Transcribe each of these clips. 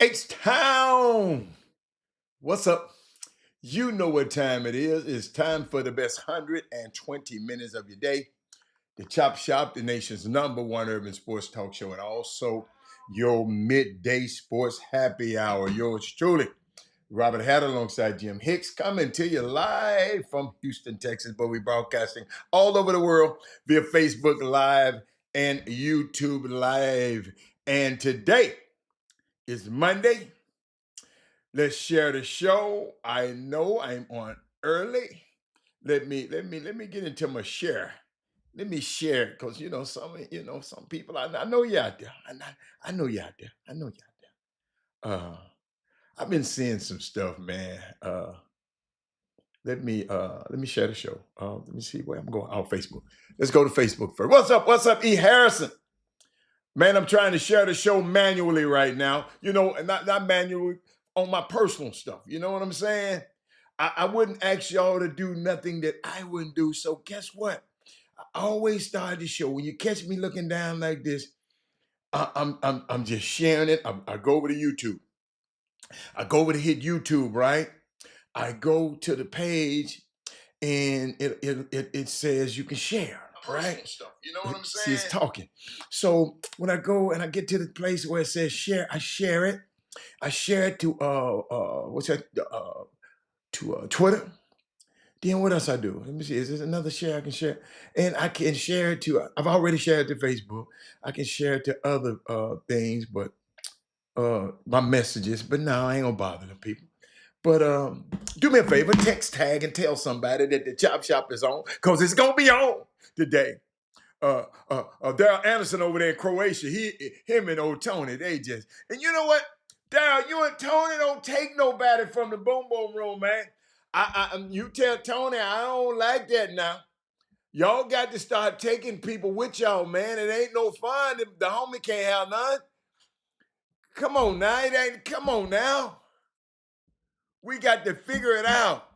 H-Town. What's up? You know what time it is. It's time for the best 120 minutes of your day. The Chop Shop, the nation's #1 urban sports talk show, and also your midday sports happy hour. Yours truly, Robert Hatter alongside Jim Hicks, coming to you live from Houston, Texas, but we broadcasting all over the world via Facebook Live and YouTube Live. And today is Monday. Let's share the show. I know I'm on early. Let me get into my share. Let me share it because some people I know you out there. I know you out there. I know you out there. I've been seeing some stuff, man. Let me share the show. Let me see where I'm going. Oh, Facebook. Let's go to Facebook first. What's up? What's up, E. Harrison? Man, I'm trying to share the show manually right now. And not manually on my personal stuff. You know what I'm saying? I wouldn't ask y'all to do nothing that I wouldn't do. So guess what? I always start the show. When you catch me looking down like this, I'm just sharing it. I go over to YouTube. I go over to hit YouTube, right? I go to the page and it says you can share, right? Stuff. You know what I'm saying? See, it's talking. So when I go and I get to the place where it says share, I share it. I share it to Twitter. Then what else I do? Let me see. Is there another share I can share? And I can share it to. I've already shared it to Facebook. I can share it to other things, but my messages. But no, I ain't gonna bother them people. But do me a favor, text tag and tell somebody that the Chop Shop is on, because it's gonna be on today. Daryl Anderson over there in Croatia, him and old Tony, and you know what? Daryl, you and Tony don't take nobody from the boom boom room, man. You tell Tony I don't like that now. Y'all got to start taking people with y'all, man. It ain't no fun. The homie can't have none. Come on now, it ain't. Come on now. We got to figure it out.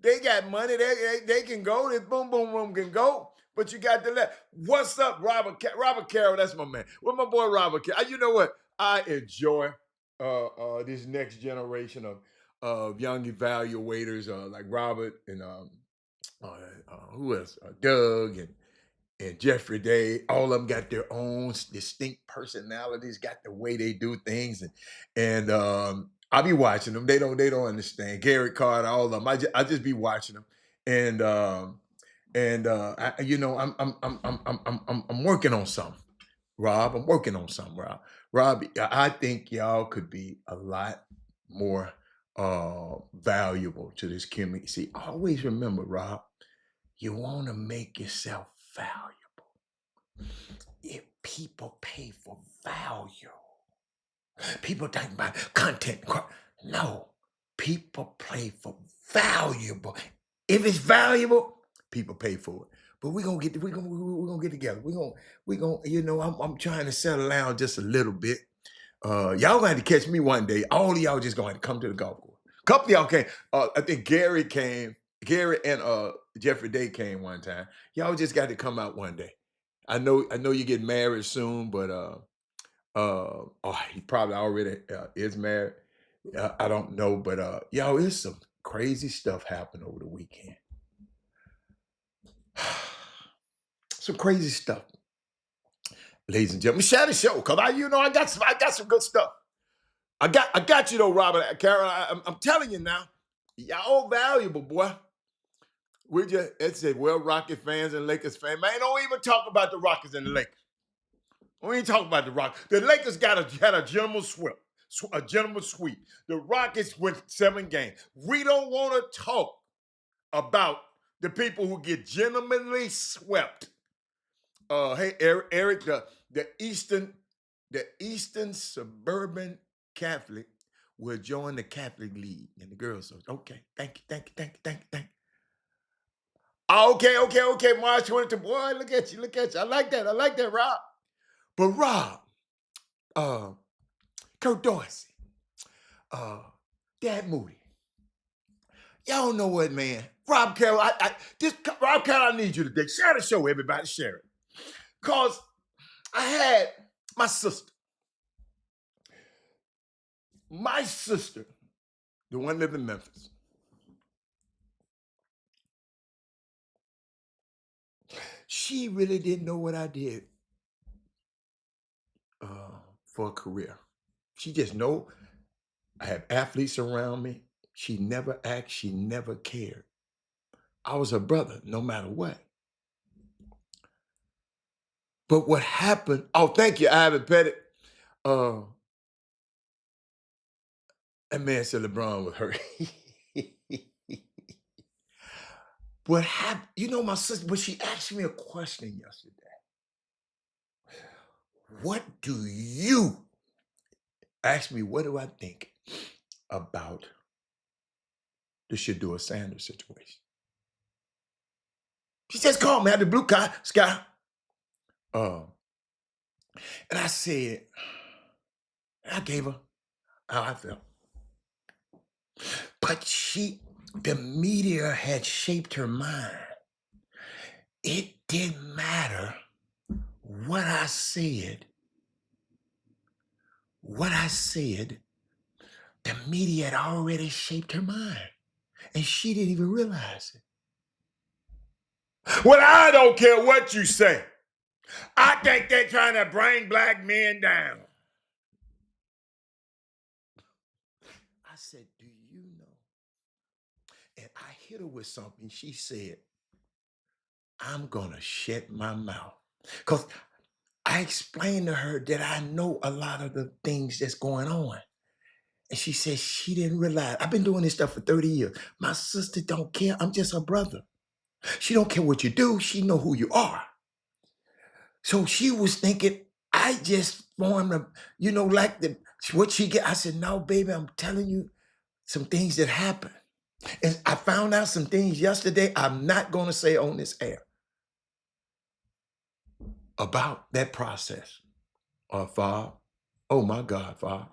They got money. They can go. This boom boom room can go. But you got to let. What's up, Robert Carroll? That's my man. With my boy Robert Carroll. You know what? I enjoy this next generation of young evaluators like Robert and who else? Doug and Jeffrey Day. All of them got their own distinct personalities, got the way they do things, and I be watching them. They don't understand. Gary Carter, all of them. I just be watching them, I'm working on something, Rob. I'm working on something, Rob. Rob, I think y'all could be a lot more valuable to this community. See, always remember, Rob, you want to make yourself valuable. If people pay for value, people think about content. No, people pay for valuable. If it's valuable, people pay for it. But we're gonna get together. I'm trying to settle down just a little bit. Y'all gonna have to catch me one day. All of y'all just gonna have to come to the golf course. A couple of y'all came. I think Gary came. Gary and Jeffrey Day came one time. Y'all just got to come out one day. I know you get married soon, but he probably already is married. I don't know, but y'all, it's some crazy stuff happened over the weekend. Some crazy stuff, ladies and gentlemen. Share the show, cause I got some good stuff. I got you though, Robert Carroll. I'm telling you now, y'all valuable, boy. It's a Rocket fans and Lakers fans. Man, don't even talk about the Rockets and the Lakers. We ain't talking about the Rockets. The Lakers had a gentleman's sweep. A gentleman's sweep. The Rockets went 7 games. We don't want to talk about the people who get gentlemanly swept. Hey, Eric, the Eastern Suburban Catholic will join the Catholic League in the girls. Okay, thank you. Okay. March 22. Boy, look at you. I like that, Rob. But Rob, Kurt Dorsey, Dad Moody. Y'all know what, man? Rob Carroll, Rob Carroll, I need you today. Share the show, everybody. Share it. Because I had my sister. My sister, the one living in Memphis, she really didn't know what I did for a career. She just know I have athletes around me. She never asked. She never cared. I was her brother, no matter what. But what happened? Oh, thank you, Ivan Pettit. Uh, that man said LeBron was hurt. What happened? You know, my sister, but she asked me a question yesterday. What do you ask me? What do I think about the Shador Sanders situation? She just called me out the blue sky. Uh, and I said, I gave her how I felt. But the media had shaped her mind. It didn't matter what I said. What I said, the media had already shaped her mind. And she didn't even realize it. Well, I don't care what you say. I think they're trying to bring black men down. I said, do you know? And I hit her with something. She said, I'm going to shut my mouth. Because I explained to her that I know a lot of the things that's going on. And she said she didn't realize. I've been doing this stuff for 30 years. My sister don't care. I'm just her brother. She don't care what you do. She know who you are. So she was thinking, I just formed a, like what she get. I said, no, baby, I'm telling you some things that happened. And I found out some things yesterday I'm not going to say on this air about that process. Father, oh my God, Father.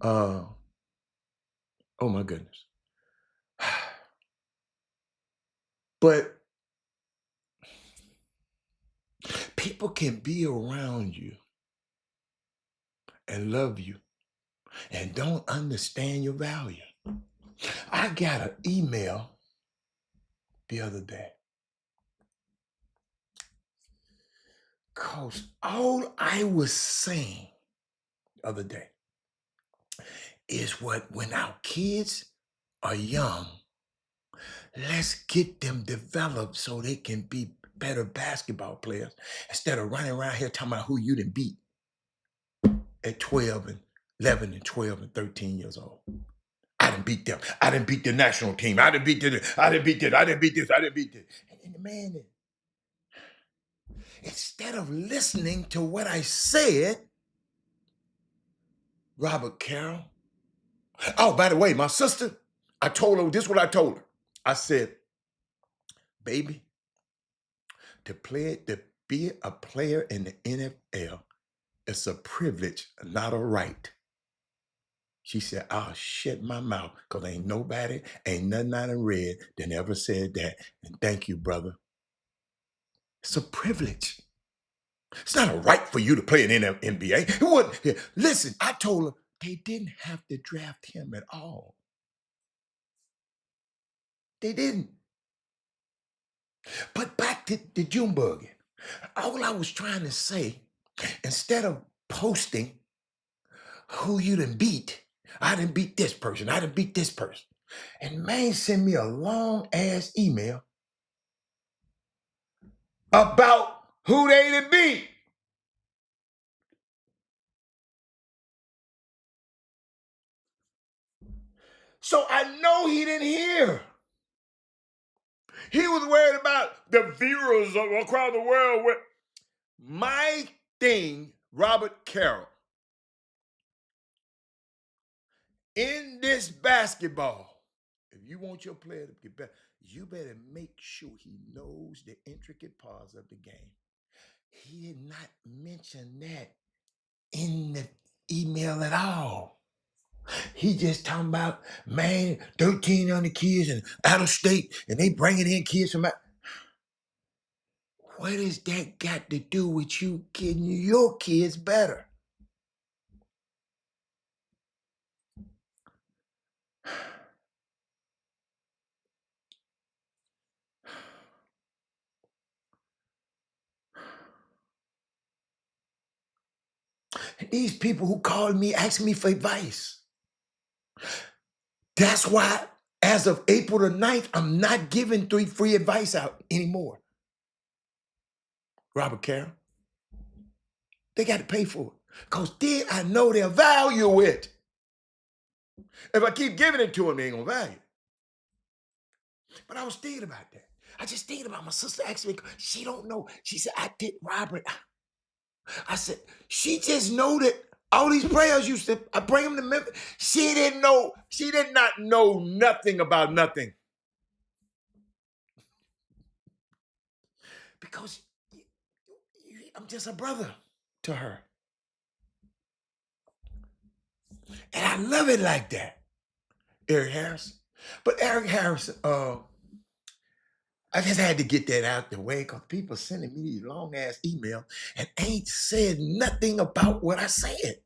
Oh my goodness. But people can be around you and love you and don't understand your value. I got an email the other day. Because all I was saying the other day is when our kids are young, let's get them developed so they can be better basketball players instead of running around here talking about who you done beat at 12 and 11 and 12 and 13 years old. I didn't beat them. I didn't beat the national team. I didn't beat this. I didn't beat this. I didn't beat this. I didn't beat this. And the man, instead of listening to what I said, Robert Carroll. Oh, by the way, my sister, I told her, this is what I told her. I said, baby, to be a player in the NFL, it's a privilege, not a right. She said, I'll shut my mouth because ain't nothing I done read that ever said that. And thank you, brother. It's a privilege. It's not a right for you to play in the NBA. It wasn't. Listen, I told her they didn't have to draft him at all. They didn't. But back to the Junebug. All I was trying to say, instead of posting who you done beat, I done beat this person, I done beat this person. And man sent me a long ass email about who they done beat. So I know he didn't hear. He was worried about the viewers across the world. My thing, Robert Carroll, in this basketball, if you want your player to get better, you better make sure he knows the intricate parts of the game. He did not mention that in the email at all. He just talking about, man, 1,300 kids and out of state, and they bringing in kids from out. What has that got to do with you getting your kids better? These people who called me, asked me for advice. That's why, as of April the 9th, I'm not giving free advice out anymore. Robert Carroll, they got to pay for it. Because then I know they'll value it. If I keep giving it to them, they ain't going to value it. But I was thinking about that. I just thinking about my sister asked me, she don't know. She said, I did Robert. I said, she just know that all these prayers used to, I bring them to Memphis. She didn't know, she did not know nothing about nothing. Because I'm just a brother to her. And I love it like that, Eric Harris. But Eric Harris, I just had to get that out the way because people sending me these long ass emails and ain't said nothing about what I said.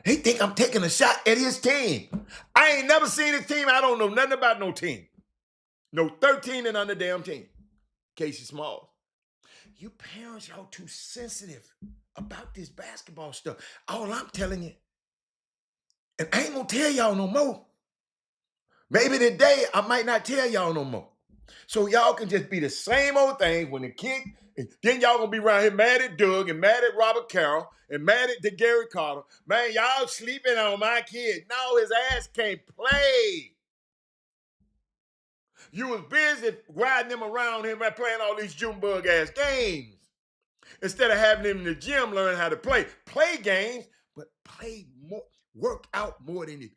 He think I'm taking a shot at his team. I ain't never seen his team. I don't know nothing about no team. No 13 and under damn team. Casey Smalls. You parents, y'all too sensitive about this basketball stuff. All I'm telling you, and I ain't gonna tell y'all no more. Maybe today I might not tell y'all no more. So y'all can just be the same old thing when the kid, then y'all gonna be around here mad at Doug and mad at Robert Carroll and mad at Gary Carter. Man, y'all sleeping on my kid. No, his ass can't play. You was busy riding him around him and playing all these Junebug ass games. Instead of having him in the gym learn how to play. Play games, but play more, work out more than it.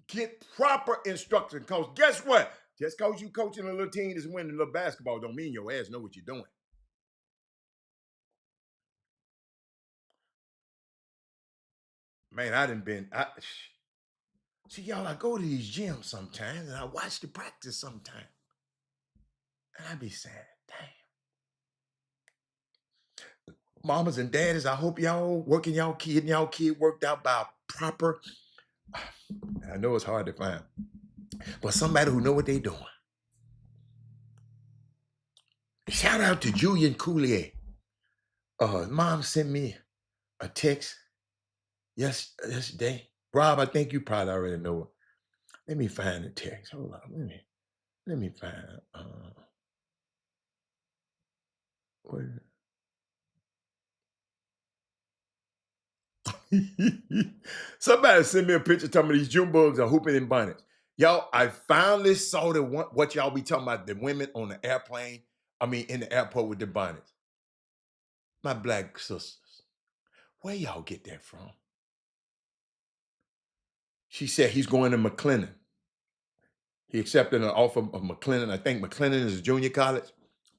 Get proper instruction. Because guess what? Just because you coaching a little team that's winning a little basketball don't mean your ass know what you're doing. Man, see, y'all, I go to these gyms sometimes and I watch the practice sometimes. And I be saying, damn. Mamas and daddies, I hope y'all working y'all kid and y'all kid worked out by a proper, I know it's hard to find, but somebody who know what they doing. Shout out to Julian Coulier. Mom sent me a text yesterday. Rob, I think you probably already know it. Let me find the text. Hold on. Let me find what somebody sent me a picture talking about these June bugs are hooping in bonnets. Y'all, I finally saw what y'all be talking about, the women on the airplane. I mean, in the airport with the bonnets. My black sisters, where y'all get that from? She said he's going to McLennan. He accepted an offer of McLennan. I think McLennan is a junior college.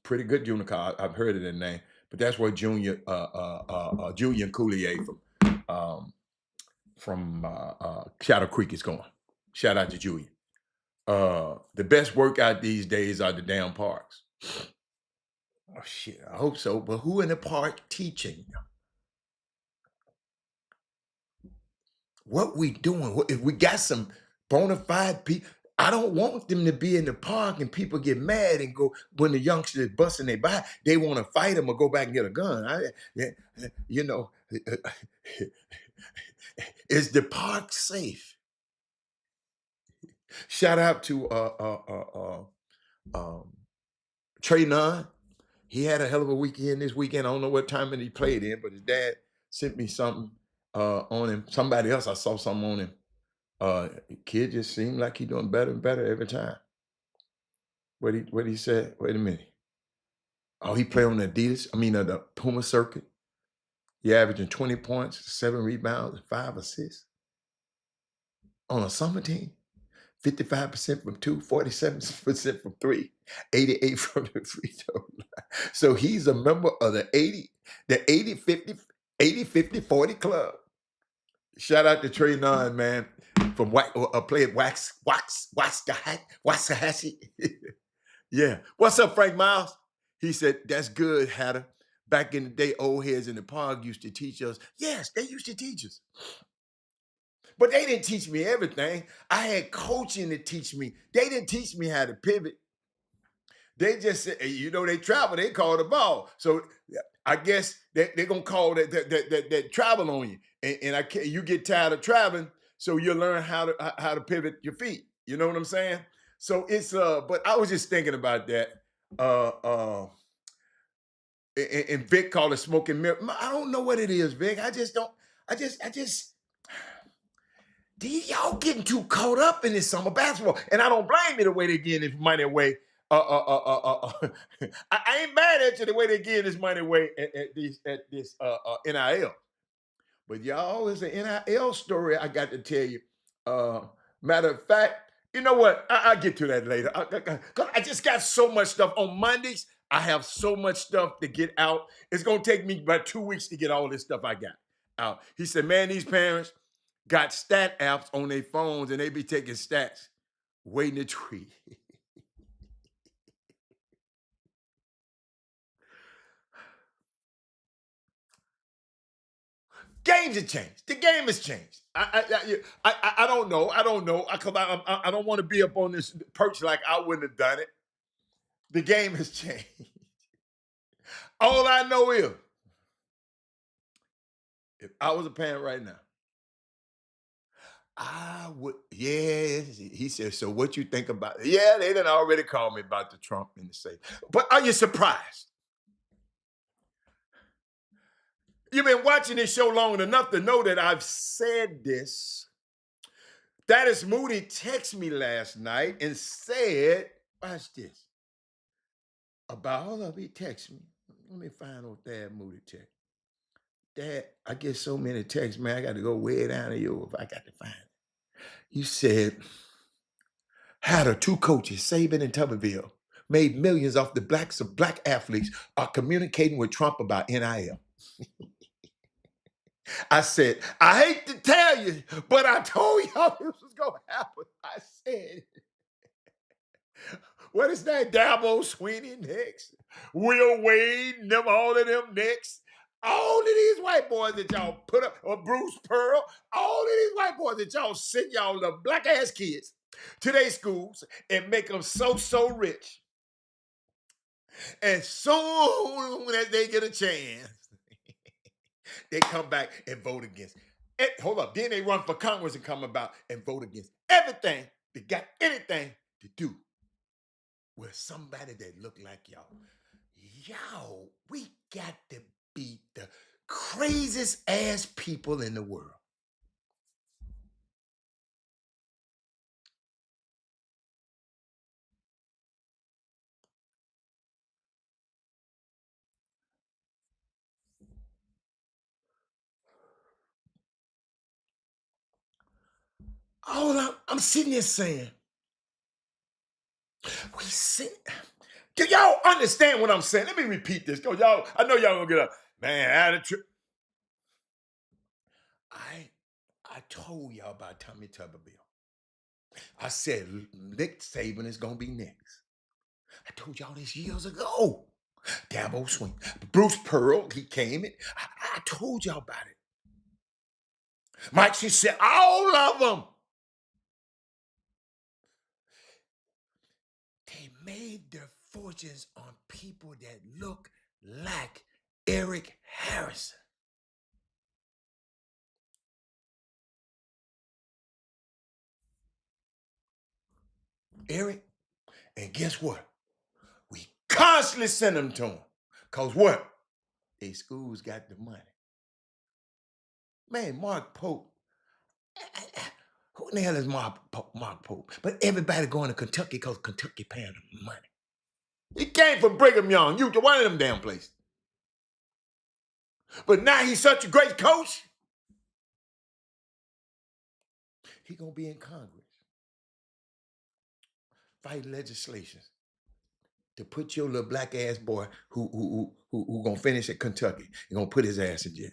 Pretty good junior college. I've heard of that name. But that's where Julian Coulier from Shadow Creek is going. Shout out to Julian. The best workout these days are the damn parks. Oh shit, I hope so. But who in the park teaching? What we doing? If we got some bona fide people, I don't want them to be in the park and people get mad and go when the youngsters busting their butt, they want to fight them or go back and get a gun. You know, is the park safe? Shout out to Trey Nunn. He had a hell of a weekend this weekend. I don't know what time he played in, but his dad sent me something on him. Somebody else, I saw something on him. Kid just seemed like he doing better and better every time. What he said? Wait a minute. Oh, he played on the the Puma circuit. He averaging 20 points, 7 rebounds, and 5 assists. On a summer team, 55% from 2, 47% from 3, 88 from the free throw line. So he's a member of the 80-50-40 club. Shout out to Trey Nunn, man, from playing Waxahachie. Yeah. What's up, Frank Miles? He said, that's good, Hatter. Back in the day, old heads in the park used to teach us. Yes, they used to teach us. But they didn't teach me everything. I had coaching to teach me. They didn't teach me how to pivot. They just said, they travel, they call the ball. So yeah, I guess they're gonna call that travel on you. And I can't, you get tired of traveling, so you learn how to pivot your feet. You know what I'm saying? So it's but I was just thinking about that. Uh uh and Vic called it smoking mirror. I don't know what it is, Vic. I just don't, I just y'all getting too caught up in this summer basketball. And I don't blame you the way they're getting this money away. I ain't mad at you the way they're getting this money away at this NIL. But y'all, it's an NIL story I got to tell you. Uh, Matter of fact, you know what? I'll get to that later. 'Cause I just got so much stuff on Mondays. I have so much stuff to get out. It's gonna take me about 2 weeks to get all this stuff I got out. He said, "Man, these parents got stat apps on their phones and they be taking stats, waiting to tweet." Games have changed. The game has changed. I don't know. I don't know. I don't want to be up on this perch like I wouldn't have done it. The game has changed. All I know is, if I was a parent right now, I would. Yes, he said. So what you think about it? Yeah, they done already called me about the Trump and the safe. But are you surprised? You've been watching this show long enough to know that I've said this. That is Moody texted me last night and said, watch this. About, hold up, he texted me. Let me find out Dad Moody text. Dad, I get so many texts, man. I got to go way down to you if I got to find it. You said, how the two coaches, Saban and Tuberville, made millions off the blacks of black athletes are communicating with Trump about NIL. I said, I hate to tell you, but I told y'all this was going to happen. I said, what is that? Dabo Sweeney next. Will Wade, them, all of them next. All of these white boys that y'all put up, or Bruce Pearl, all of these white boys that y'all send y'all the black ass kids to their schools and make them so rich. And soon as they get a chance, they come back and vote against. Hold up. Then they run for Congress and come about and vote against everything that got anything to do with somebody that look like y'all. Y'all, we got to be the craziest ass people in the world. All I'm sitting there saying, we sit. Do y'all understand what I'm saying? Let me repeat this. Cause y'all, I know y'all gonna get up. Man, attitude. I I told y'all about Tommy Tuberville. I said Nick Saban is gonna be next. I told y'all this years ago. Dabo Swing, Bruce Pearl, he came in. I told y'all about it. Mike, she said all of them. They made their fortunes on people that look like Eric Harrison. Eric, and guess what? We constantly send them to him. Cause what? They schools got the money. Man, Mark Pope. Who in the hell is Mark Pope? But everybody going to Kentucky because Kentucky paying them money. He came from Brigham Young, you to one of them damn places. But now he's such a great coach. He gonna be in Congress fighting legislation to put your little black ass boy who gonna finish at Kentucky and gonna put his ass in jail.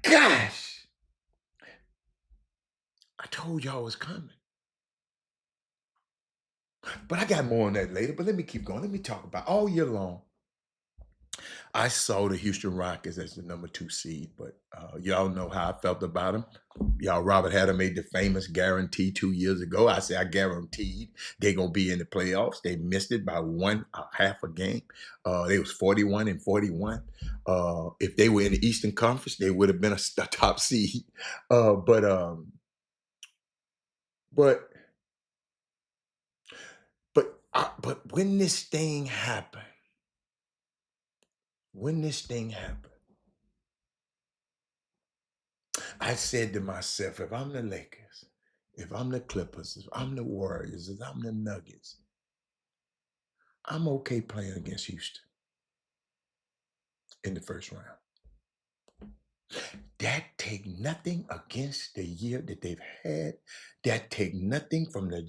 Gosh, I told y'all it was coming. But I got more on that later. But let me keep going. Let me talk about all year long. I saw the Houston Rockets as the #2 seed, but y'all know how I felt about them. Y'all, Robert Hatter made the famous guarantee 2 years ago. I said I guaranteed they're gonna be in the playoffs. They missed it by one half a game. They was 41-41. If they were in the Eastern Conference, they would have been a top seed. Uh, but um, but but when this thing happened. I said to myself, if I'm the Lakers, if I'm the Clippers, if I'm the Warriors, if I'm the Nuggets, I'm okay playing against Houston in the first round. That take nothing against the year that they've had. That take nothing from the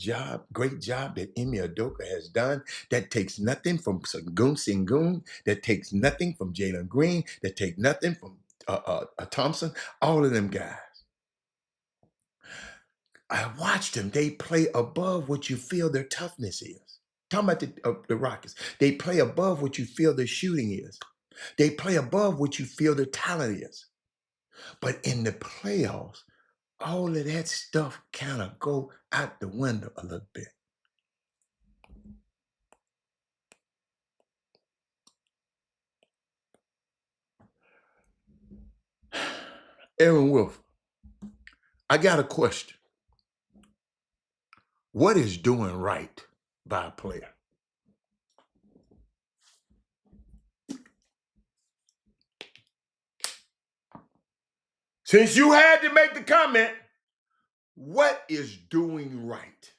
great job that Emi Udoka has done. That takes nothing from Sengun. That takes nothing from Jalen Green. That take nothing from Thompson. All of them guys. I watched them. They play above what you feel their toughness is. Talking about the Rockets. They play above what you feel their shooting is. They play above what you feel their talent is. But in the playoffs, all of that stuff kind of go out the window a little bit. Aaron Wolf, I got a question. What is doing right by a player? Since you had to make the comment, what is doing right?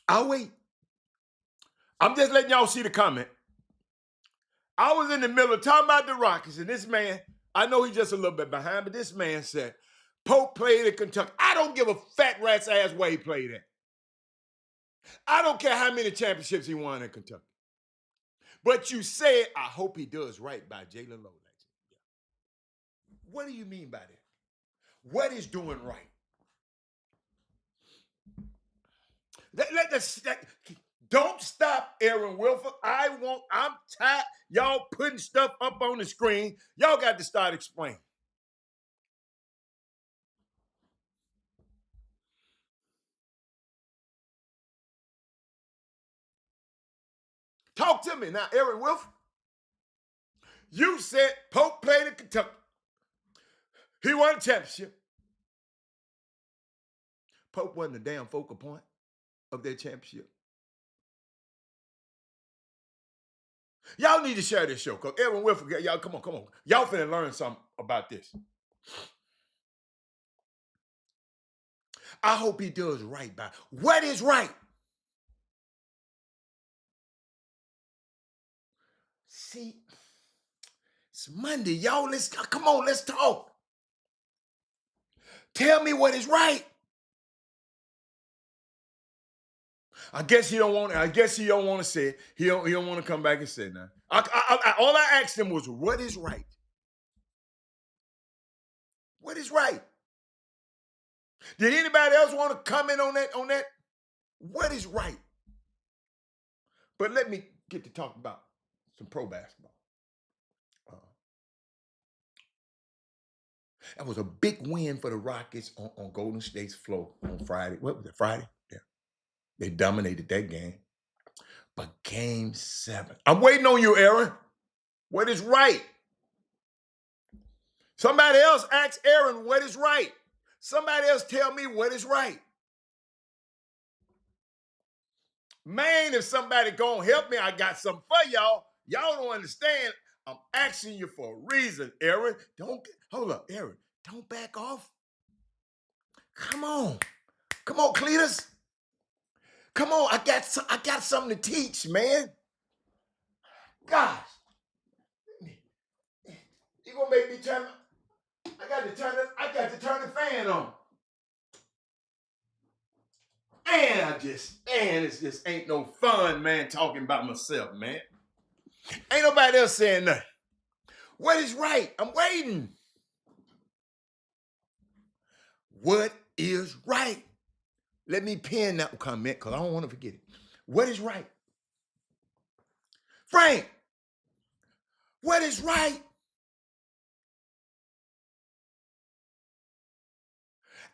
I'll wait. I'm just letting y'all see the comment. I was in the middle of talking about the Rockets, and this man, I know he's just a little bit behind, but this man said, Pope played at Kentucky. I don't give a fat rat's ass where he played at. I don't care how many championships he won in Kentucky. But you said, I hope he does right by Jalen Lowe. What do you mean by that? What is doing right? Don't stop, Aaron Wilford. I'm tired. Y'all putting stuff up on the screen. Y'all got to start explaining. Talk to me now, Aaron Wilford. You said Pope played in Kentucky. He won a championship. Pope wasn't a damn focal point of their championship. Y'all need to share this show, because Aaron Wilford, y'all, come on. Y'all finna learn something about this. I hope he does right by. What is right? See, it's Monday, y'all. Come on, let's talk. Tell me what is right. I guess he don't want to say it. He don't want to come back and say nothing. All I asked him was, what is right? What is right? Did anybody else want to comment on that? What is right? But let me get to talk about some pro basketball. That was a big win for the Rockets on Golden State's floor on Friday. What was it, Friday? Yeah. They dominated that game. But game 7. I'm waiting on you, Aaron. What is right? Somebody else ask Aaron what is right. Somebody else tell me what is right. Man, if somebody gonna help me, I got something for y'all. Y'all don't understand. I'm asking you for a reason, Aaron. Hold up, Aaron. Don't back off. Come on, Cletus. Come on, I got something to teach, man. Gosh, you gonna make me turn? I got to turn the fan on. And it just ain't no fun, man, talking about myself, man. Ain't nobody else saying nothing. What is right? I'm waiting. What is right? Let me pin that comment because I don't want to forget it. What is right? Frank, what is right?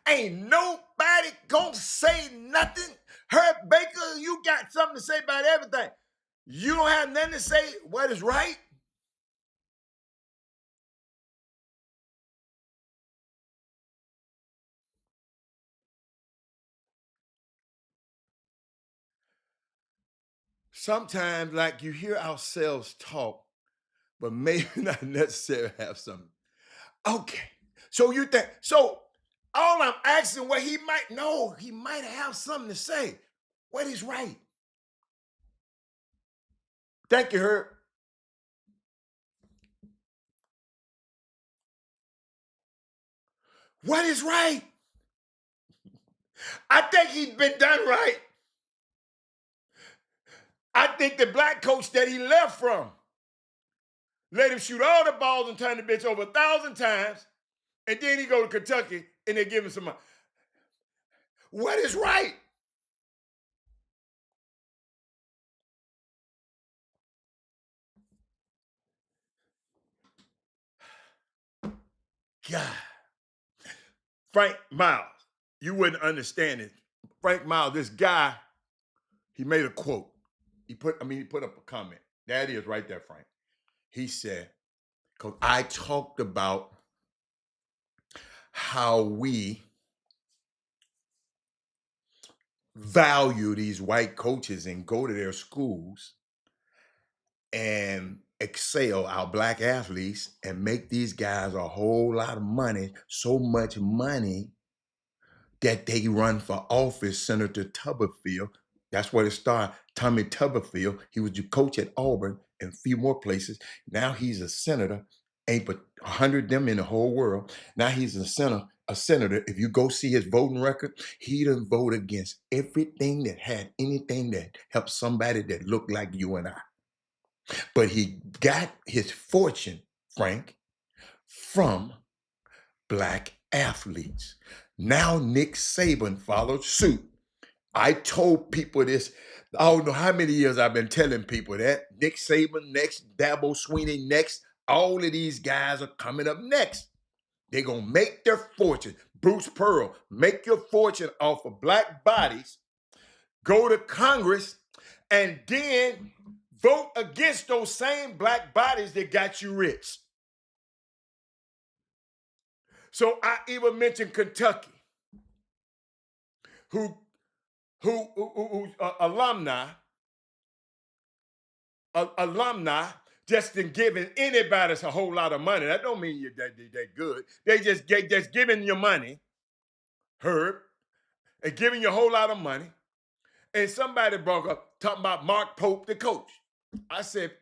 Ain't nobody gonna say nothing. Herb Baker, you got something to say about everything. You don't have nothing to say what is right? Sometimes, like you hear ourselves talk, but maybe not necessarily have something. Okay. So you think, so all I'm asking what he might know, he might have something to say. What is right? Thank you, Herb. What is right? I think he's been done right. I think the black coach that he left from let him shoot all the balls and turn the bitch over 1,000 times, and then he go to Kentucky and they give him some money. What is right? God. Frank Miles, you wouldn't understand it. Frank Miles, this guy, he made a quote. He put up a comment. That is right there, Frank. He said, because I talked about how we value these white coaches and go to their schools and excel our black athletes and make these guys a whole lot of money, so much money that they run for office. Senator Tuberfield, that's where it started. Tommy Tuberfield, he was the coach at Auburn and a few more places. Now he's a senator, ain't but 100 of them in the whole world. Now he's a senator. If you go see his voting record, he done vote against everything that had anything that helped somebody that looked like you and I. But he got his fortune, Frank, from black athletes. Now Nick Saban followed suit. I told people this, I don't know how many years I've been telling people that. Nick Saban next, Dabo Sweeney next. All of these guys are coming up next. They're going to make their fortune. Bruce Pearl, make your fortune off of black bodies, go to Congress, and then vote against those same black bodies that got you rich. So I even mentioned Kentucky, who alumni just in giving anybody a whole lot of money. That don't mean they're good. They just giving you money, Herb, and giving you a whole lot of money. And somebody brought up talking about Mark Pope, the coach. I said,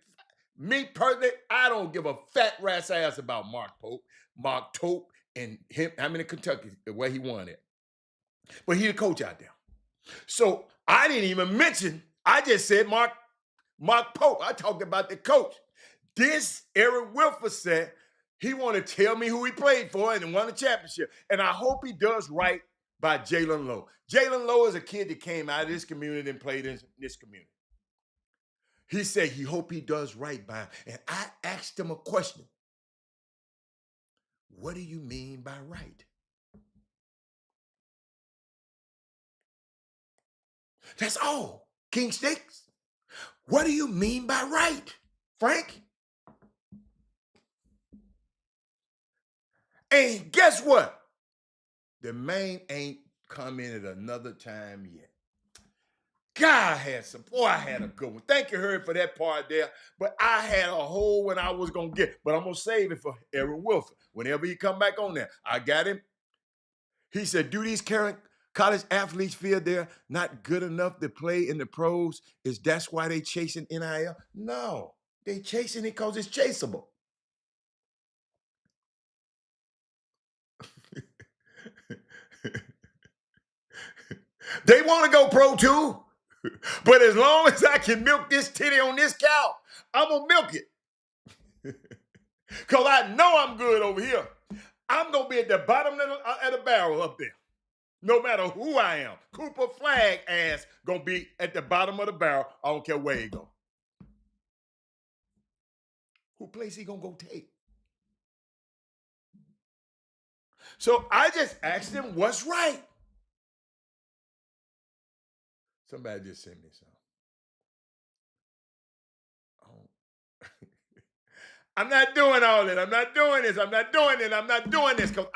me personally, I don't give a fat rat's ass about Mark Pope. Mark Pope and him, I'm in Kentucky, where he won it. But he's the coach out there. So I didn't even mention, I just said Mark Pope. I talked about the coach. This Eric Wilford said he want to tell me who he played for and won the championship. And I hope he does right by Jalen Lowe. Jalen Lowe is a kid that came out of this community and played in this community. He said he hope he does right by him. And I asked him a question. What do you mean by right? That's all. King Sticks. What do you mean by right, Frank? And guess what? The man ain't commented another time yet. God, I had a good one. Thank you, Herb, for that part there. But I had a whole one I was gonna get, but I'm gonna save it for Eric Wilson. Whenever he come back on there, I got him. He said, do these current college athletes feel they're not good enough to play in the pros? Is that's why they chasing NIL? No, they chasing it because it's chaseable. They want to go pro too. But as long as I can milk this titty on this cow, I'm going to milk it. Because I know I'm good over here. I'm going to be at the bottom of the barrel up there. No matter who I am. Cooper Flag ass gonna be at the bottom of the barrel. I don't care where he go. Who place he gonna go take? So I just asked him what's right. Somebody just sent me something. Oh. I'm not doing all that. I'm not doing this. I'm not doing it. I'm not doing this because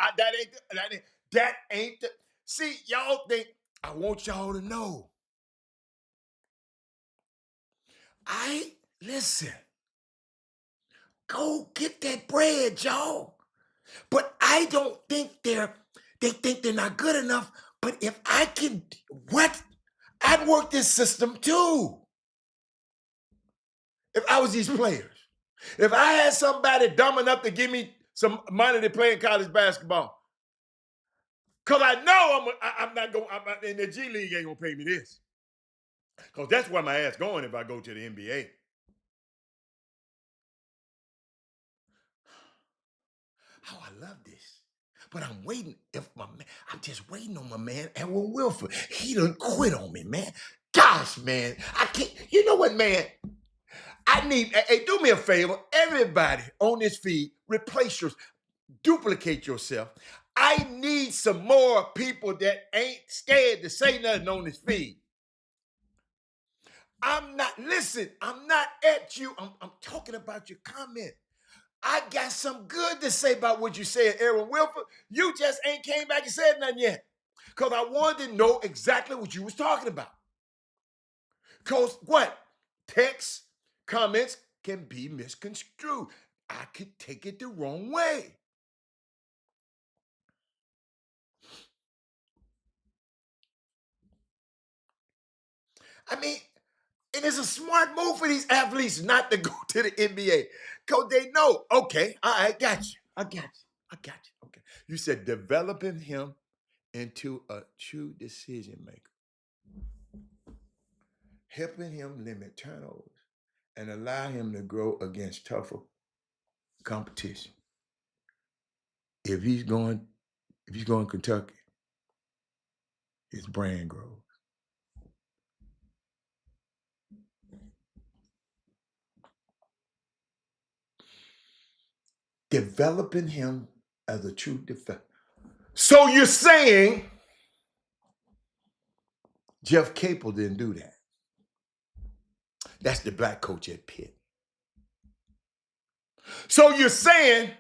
that ain't the. See, y'all think I want y'all to know. Listen. Go get that bread, y'all. But I don't think they think they're not good enough. But if I can, what? I'd work this system too. If I was these players. If I had somebody dumb enough to give me some money to play in college basketball, because I know I'm not going, in the G League ain't going to pay me this. Because that's where my ass going if I go to the NBA. Oh, I love this. But I'm waiting. I'm just waiting on my man, Edwin Wilford. He done quit on me, man. Gosh, man. I can't. You know what, man? I need, hey, do me a favor. Everybody on this feed, replace yours, duplicate yourself. I need some more people that ain't scared to say nothing on this feed. Listen, I'm not at you. I'm talking about your comment. I got some good to say about what you said, Aaron Wilford. You just ain't came back and said nothing yet. Because I wanted to know exactly what you was talking about. Because what? Text, comments can be misconstrued. I could take it the wrong way. I mean, and it's a smart move for these athletes not to go to the NBA. Because they know, okay, I got you. I got you. I got you. Okay. You said developing him into a true decision maker, helping him limit turnovers and allow him to grow against tougher competition. If he's going, if he's going to Kentucky, his brand grows. Developing him as a true defender. So you're saying Jeff Capel didn't do that? That's the black coach at Pitt. So you're saying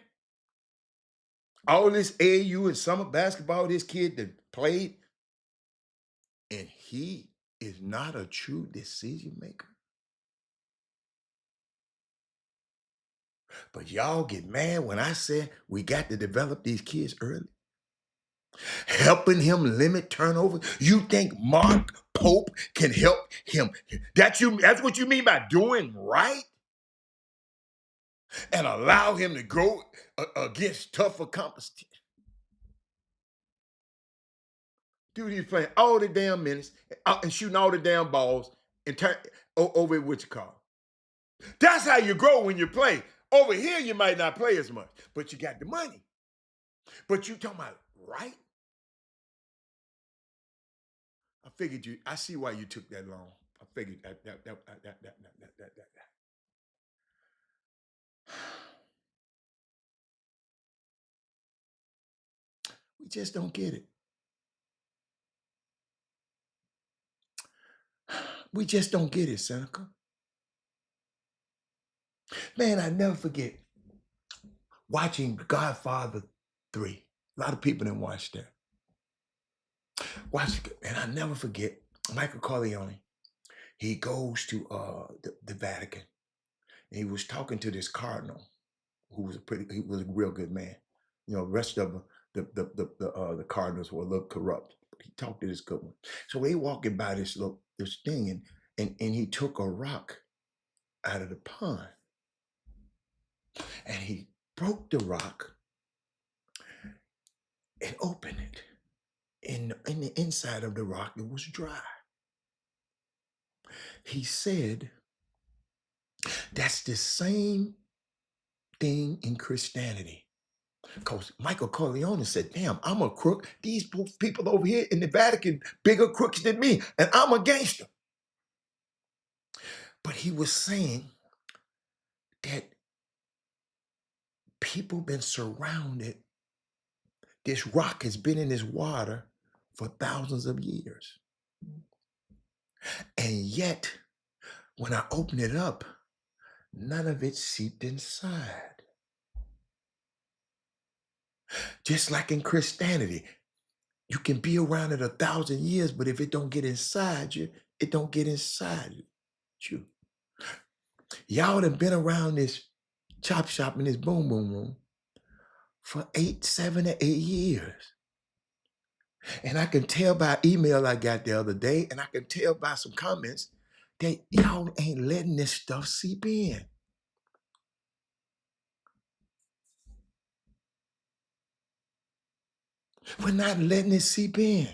all this AAU and summer basketball, this kid that played, and he is not a true decision maker? But y'all get mad when I said we got to develop these kids early, helping him limit turnover. You think Mark Pope can help him? That's what you mean by doing right? And allow him to grow against tougher competition. Dude, he's playing all the damn minutes and shooting all the damn balls and turn over at what you call. That's how you grow when you play. Over here, you might not play as much, but you got the money. But you talking about right? I figured you. I see why you took that long. I figured that. We just don't get it. We just don't get it, Seneca. Man, I never forget watching Godfather 3. A lot of people didn't watch that. Watch it, and I never forget Michael Corleone. He goes to the Vatican, and he was talking to this cardinal, he was a real good man. You know, the rest of them, the cardinals were a little corrupt. He talked to this good one. So they walking by this thing, and he took a rock out of the pond, and he broke the rock and opened it. In the inside of the rock, it was dry. He said, that's the same thing in Christianity. Because Michael Corleone said, damn, I'm a crook. These people over here in the Vatican, bigger crooks than me, and I'm a gangster. But he was saying that people been surrounded. This rock has been in this water for thousands of years. And yet, when I open it up, none of it seeped inside. Just like in Christianity, you can be around it 1,000 years, but if it don't get inside you, it don't get inside you. Y'all have been around this chop shop and this boom boom room for 7 to 8 years. And I can tell by email I got the other day, and I can tell by some comments that y'all ain't letting this stuff seep in. We're not letting it seep in.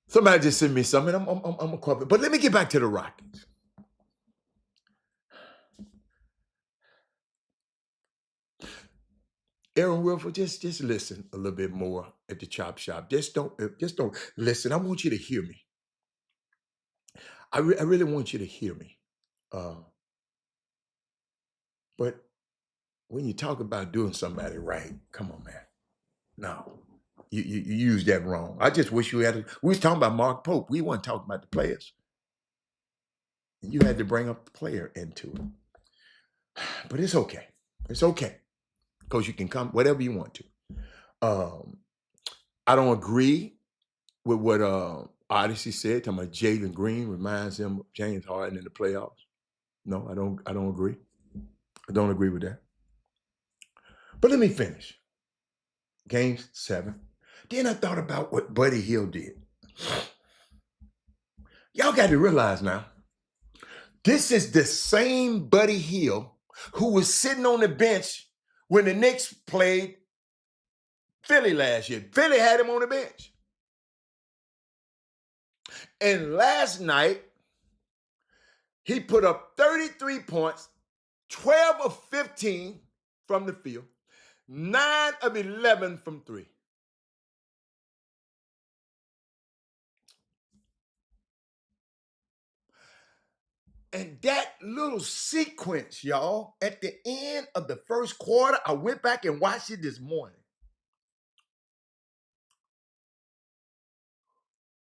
Somebody just sent me something. I'm a corporate. But let me get back to the Rockets. Aaron Wilford, just listen a little bit more at the chop shop. Just don't listen. I want you to hear me. I really want you to hear me. But when you talk about doing somebody right, come on, man. No, you used that wrong. I just wish you had. We was talking about Mark Pope. We weren't talking about the players. You had to bring up the player into it. But it's okay. It's okay because you can come whatever you want to. I don't agree with what Odyssey said. Talking about Jalen Green reminds him of James Harden in the playoffs. No, I don't agree. I don't agree with that. But let me finish. Game 7. Then I thought about what Buddy Hield did. Y'all got to realize now, this is the same Buddy Hield who was sitting on the bench when the Knicks played Philly last year. Philly had him on the bench. And last night, he put up 33 points, 12 of 15 from the field, 9 of 11 from 3. And that little sequence, y'all, at the end of the first quarter, I went back and watched it this morning.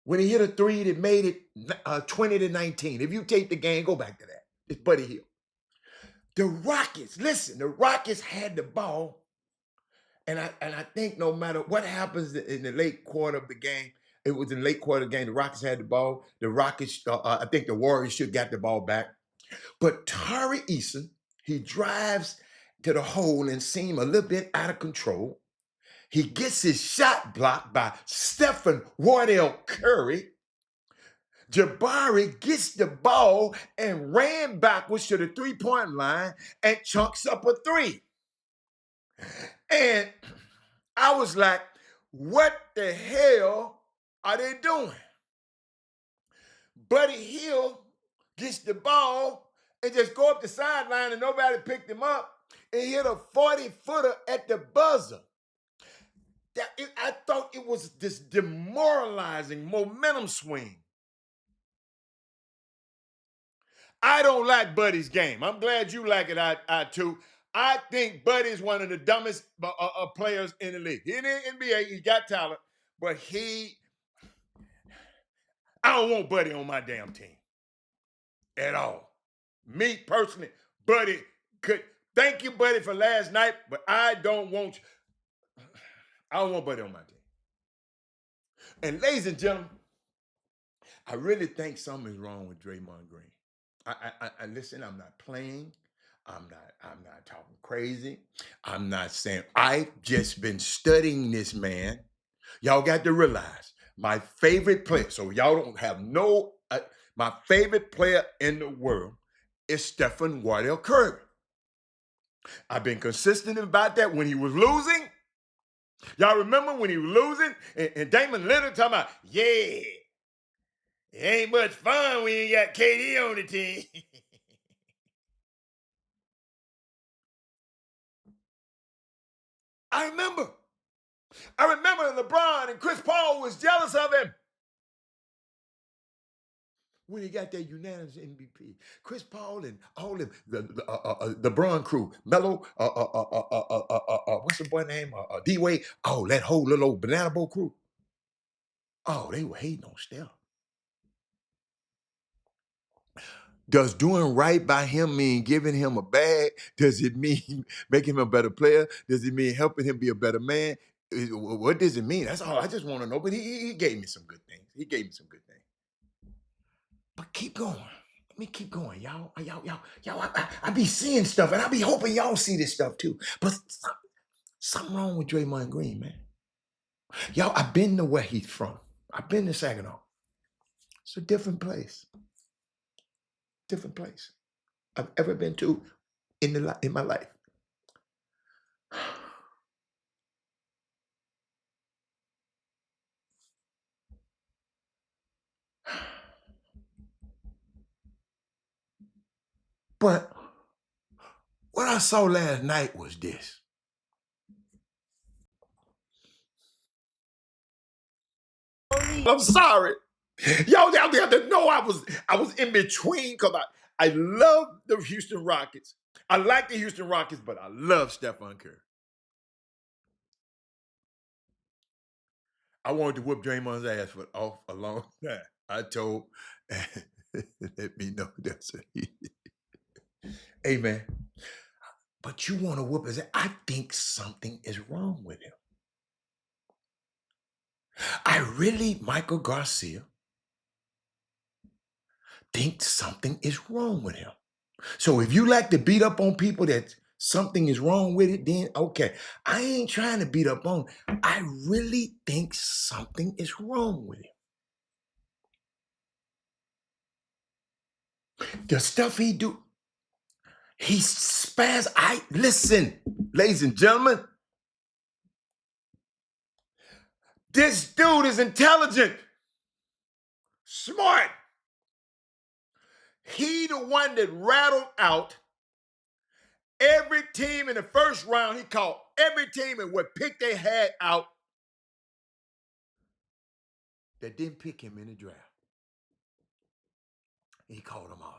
When he hit a 3 that made it 20 to 19. If you take the game, go back to that. It's Buddy Hield. The Rockets, listen, the Rockets had the ball. And I think no matter what happens in the late quarter of the game, it was in the late quarter of the game, the Rockets had the ball. The Rockets, I think the Warriors should have got the ball back. But Tari Eason, he drives to the hole and seemed a little bit out of control. He gets his shot blocked by Stephen Wardell Curry. Jabari gets the ball and ran backwards to the three-point line and chunks up a 3. And I was like, what the hell are they doing? Buddy Hield gets the ball and just go up the sideline and nobody picked him up and hit a 40-footer at the buzzer. I thought it was this demoralizing momentum swing. I don't like Buddy's game. I'm glad you like it, I too. I think Buddy's one of the dumbest players in the league. He in the NBA, he got talent, but I don't want Buddy on my damn team at all. Me personally, Buddy thank you, Buddy, for last night, but I don't want Buddy on my team. And ladies and gentlemen, I really think something is wrong with Draymond Green. I listen, I'm not playing. I'm not talking crazy. I'm not saying, I've just been studying this man. Y'all got to realize my favorite player, so y'all don't have my favorite player in the world is Stephen Wardell Curry. I've been consistent about that when he was losing. Y'all remember when he was losing? And Damon Lillard talking about, yeah, it ain't much fun when you got KD on the team. I remember. I remember LeBron and Chris Paul was jealous of him when he got that unanimous MVP. Chris Paul and all them, the Braun crew, Melo, what's the boy name? D-Wade. Oh, that whole little old Banana Boat crew. Oh, they were hating on Steph. Does doing right by him mean giving him a bag? Does it mean making him a better player? Does it mean helping him be a better man? What does it mean? That's all I just want to know. But he gave me some good things. He gave me some good things. But keep going. Let me keep going, y'all. I be seeing stuff, and I be hoping y'all see this stuff too. But something wrong with Draymond Green, man. Y'all, I've been to where he's from. I've been to Saginaw. It's a different place. Different place I've ever been to in my life. But what I saw last night was this. I'm sorry. Y'all out there to know I was in between because I love the Houston Rockets. I like the Houston Rockets, but I love Stephen Curry. I wanted to whoop Draymond's ass for off a long time. I told, let me know that's it. Hey man, but you want to whoop his ass? I think something is wrong with him. I really, Michael Garcia, think something is wrong with him. So if you like to beat up on people that something is wrong with it, then okay. I ain't trying to beat up on him. I really think something is wrong with him. The stuff he do, he spaz. Listen, ladies and gentlemen. This dude is intelligent, smart. He the one that rattled out every team in the first round. He called every team and would pick their head out that didn't pick him in the draft. He called them all out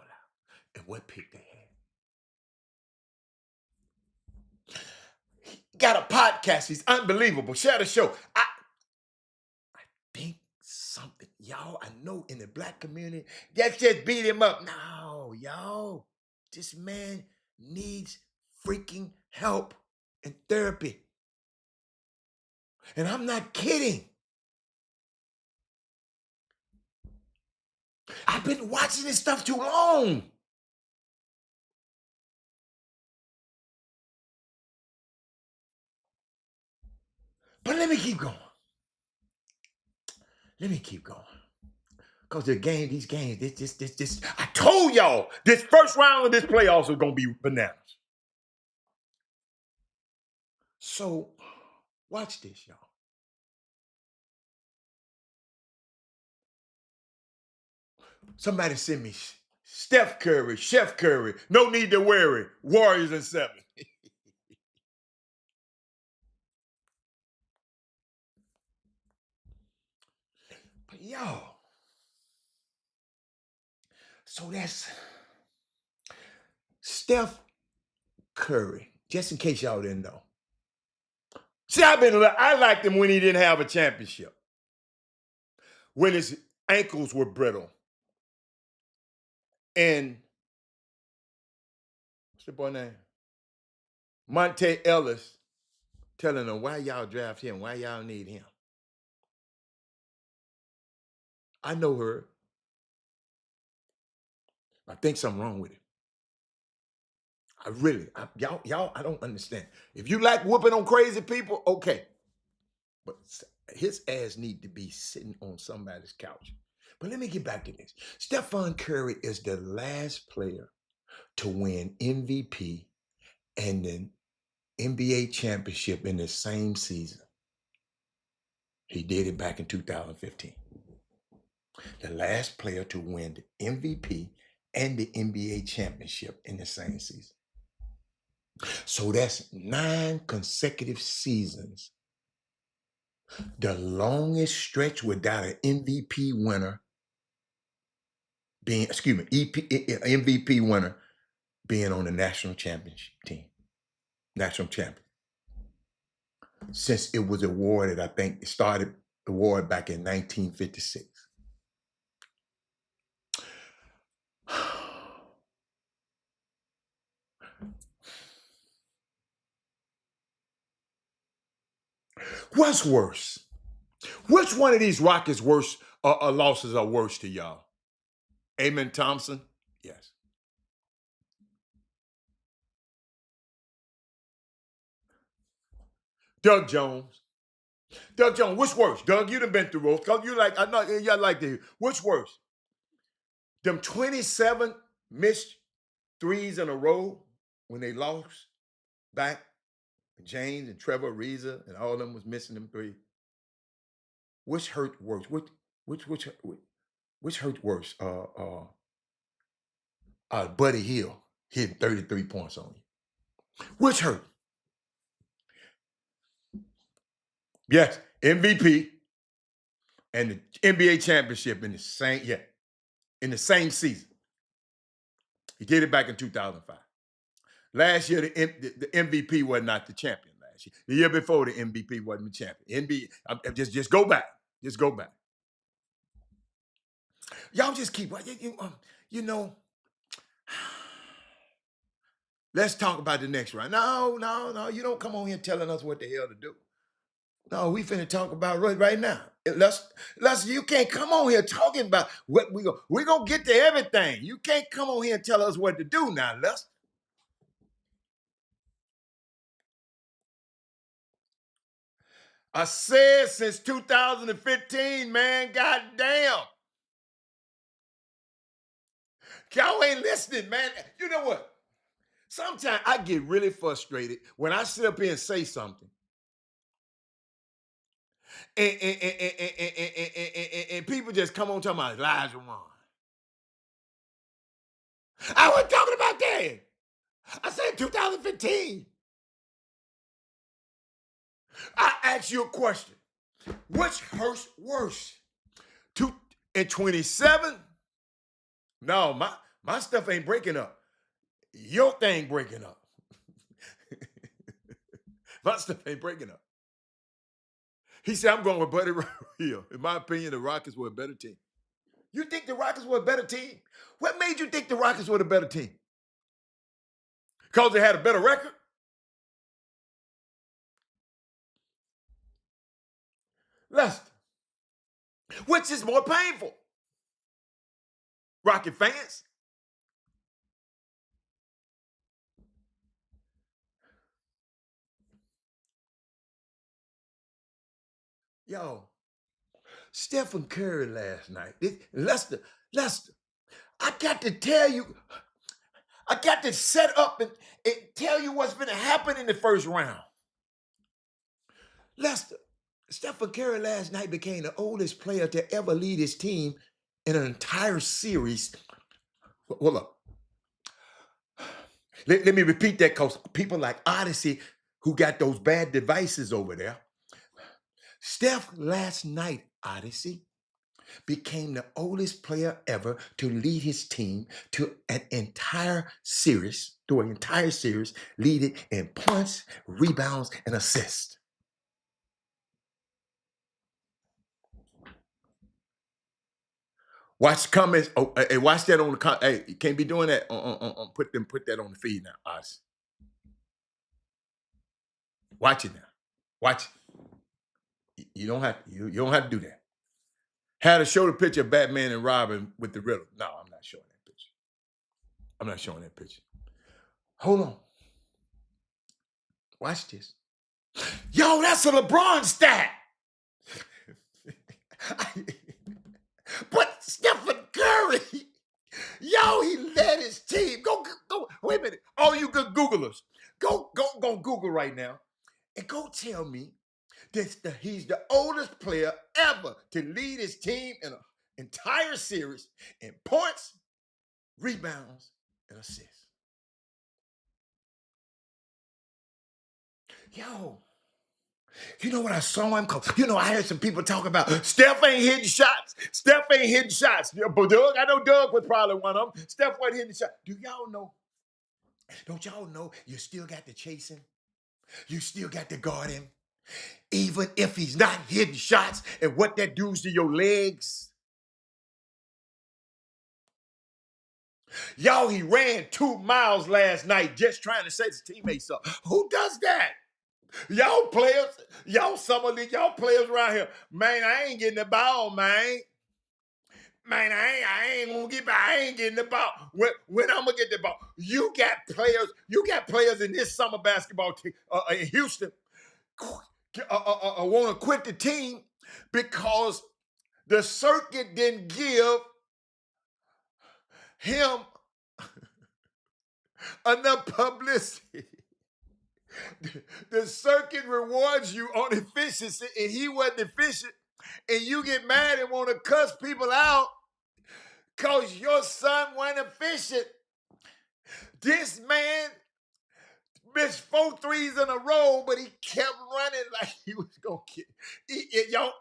and what pick they had. He got a podcast. He's unbelievable. Share the show. I think something, y'all, I know in the black community, let's just beat him up. No, y'all, this man needs freaking help and therapy. And I'm not kidding. I've been watching this stuff too long. But let me keep going. Let me keep going. Because these games, this, I told y'all, this first round of this playoffs is going to be bananas. So, watch this, y'all. Somebody send me Steph Curry, Chef Curry, no need to worry, Warriors in 7. But y'all, so that's Steph Curry, just in case y'all didn't know. See, I liked him when he didn't have a championship, when his ankles were brittle. And what's the boy name? Monte Ellis telling them why y'all draft him, why y'all need him. I know her. I think something wrong with it. Y'all, I don't understand. If you like whooping on crazy people, okay. But his ass need to be sitting on somebody's couch. But let me get back to this. Stephen Curry is the last player to win MVP and the NBA championship in the same season. He did it back in 2015. The last player to win the MVP and the NBA championship in the same season. So that's 9 consecutive seasons. The longest stretch without an MVP winner being, MVP winner being on the national championship team, national champion. Since it was awarded, I think it started award back in 1956. What's worse? Which one of these Rockets losses are worse to y'all? Amen Thompson? Yes. Doug Jones. Doug Jones, which worse? Doug, you done been through both. Cause you like, I know y'all like to hear. Which worse? Them 27 missed threes in a row when they lost back. James and Trevor Ariza and all of them was missing them three. Which hurt worse? Which hurt worse? Buddy Hill hitting 33 points on you. Which hurt? Yes, MVP and the NBA championship in the same season. He did it back in 2005. Last year, the MVP was not the champion last year. The year before, the MVP wasn't the champion. NBA, just go back. Just go back. Y'all just keep, you know, let's talk about the next round. No, you don't come on here telling us what the hell to do. No, we finna talk about right now. You can't come on here talking about what we're gonna get to everything. You can't come on here and tell us what to do now, Les. I said since 2015, man, goddamn. Y'all ain't listening, man. You know what? Sometimes I get really frustrated when I sit up here and say something. And people just come on talking about Elijah Wan. I wasn't talking about that. I said 2015. I ask you a question. Which hurts worse? 27? No, my stuff ain't breaking up. Your thing breaking up. My stuff ain't breaking up. He said, I'm going with Buddy Hill. In my opinion, the Rockets were a better team. You think the Rockets were a better team? What made you think the Rockets were the better team? Because they had a better record? Lester, which is more painful? Rocket fans? Yo, Stephen Curry last night. Lester, I got to tell you, I got to set up and tell you what's going to happen in the first round. Lester, Stephen Curry last night became the oldest player to ever lead his team in an entire series. Hold up. Let me repeat that because people like Odyssey who got those bad devices over there. Steph last night, Odyssey, became the oldest player ever to lead his team to an entire series, lead it in points, rebounds, and assists. Watch comments. Oh, hey, watch that on the. Hey, you can't be doing that. Put that on the feed now, Odyssey. Watch it now. Watch it. You don't have to. You don't have to do that. Had to show the picture of Batman and Robin with the riddle. No, I'm not showing that picture. I'm not showing that picture. Hold on. Watch this. Yo, that's a LeBron stat. But Stephen Curry, yo, he led his team. Go. Wait a minute. Oh, you good Googlers, go Google right now and go tell me that he's the oldest player ever to lead his team in an entire series in points, rebounds, and assists. Yo, you know what I saw him? I heard some people talk about Steph ain't hitting shots. Steph ain't hitting shots. Yeah, but Doug, I know Doug was probably one of them. Steph wasn't hitting shots. Do y'all know? Don't y'all know you still got to chase him? You still got to guard him. Even if he's not hitting shots and what that does to your legs. Y'all, he ran 2 miles last night just trying to set his teammates up. Who does that? Y'all players, some of y'all players around here, man, I ain't getting the ball, man. Man, I ain't gonna I ain't getting the ball. When I'm gonna get the ball? You got players in this summer basketball team in Houston want to quit the team because the circuit didn't give him enough publicity. The circuit rewards you on efficiency, and he wasn't efficient, and you get mad and want to cuss people out because your son wasn't efficient. This man missed 4 threes in a row, but he kept running like he was going to get. Y'all,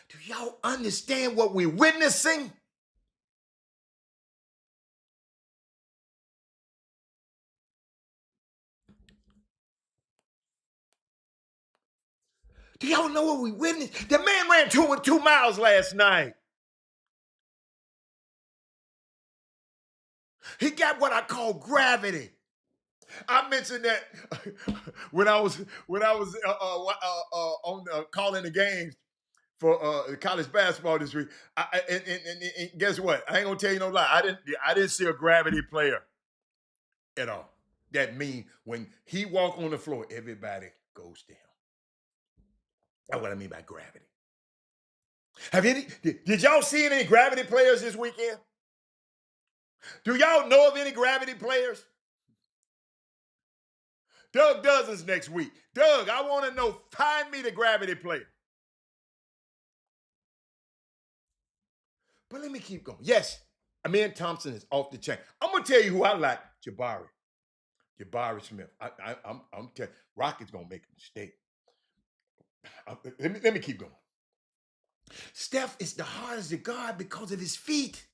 do y'all understand what we're witnessing? Do y'all know what we witnessed? The man ran 2 miles last night. He got what I call gravity. I mentioned that when I was on calling the games for college basketball this week. And guess what? I ain't gonna tell you no lie. I didn't see a gravity player at all. That mean when he walk on the floor, everybody goes to him. That's what I mean by gravity. Did y'all see any gravity players this weekend? Do y'all know of any gravity players? Doug Dozens next week. Doug, I want to know, find me the gravity player. But let me keep going. Yes, Amen Thompson is off the chain. I'm going to tell you who I like, Jabari Smith. I'm telling you, Rocket's going to make a mistake. Let me keep going. Steph is the hardest to guard because of his feet.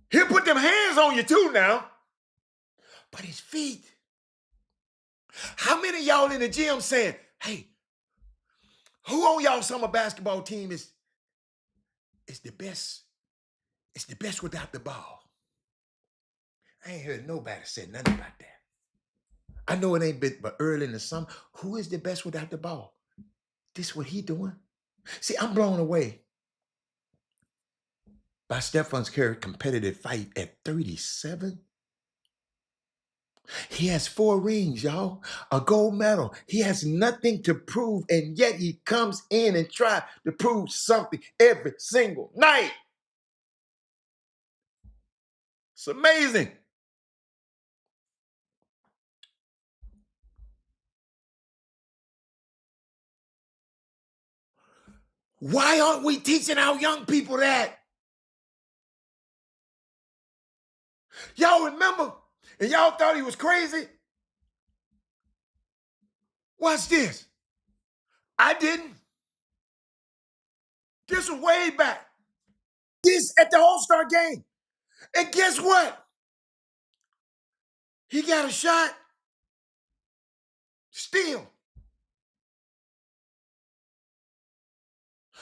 He'll put them hands on you too now. But his feet. How many of y'all in the gym saying, hey, who on y'all summer basketball team is the best? It's the best without the ball. I ain't heard nobody say nothing about that. I know it ain't been, but early in the summer, who is the best without the ball? This what he doing? See, I'm blown away by Stephon's competitive fight at 37. He has 4 rings, y'all, a gold medal. He has nothing to prove, and yet he comes in and try to prove something every single night. It's amazing. Why aren't we teaching our young people that? Y'all remember? And y'all thought he was crazy? Watch this. I didn't. This was way back. This at the All-Star game. And guess what? He got a shot. Still.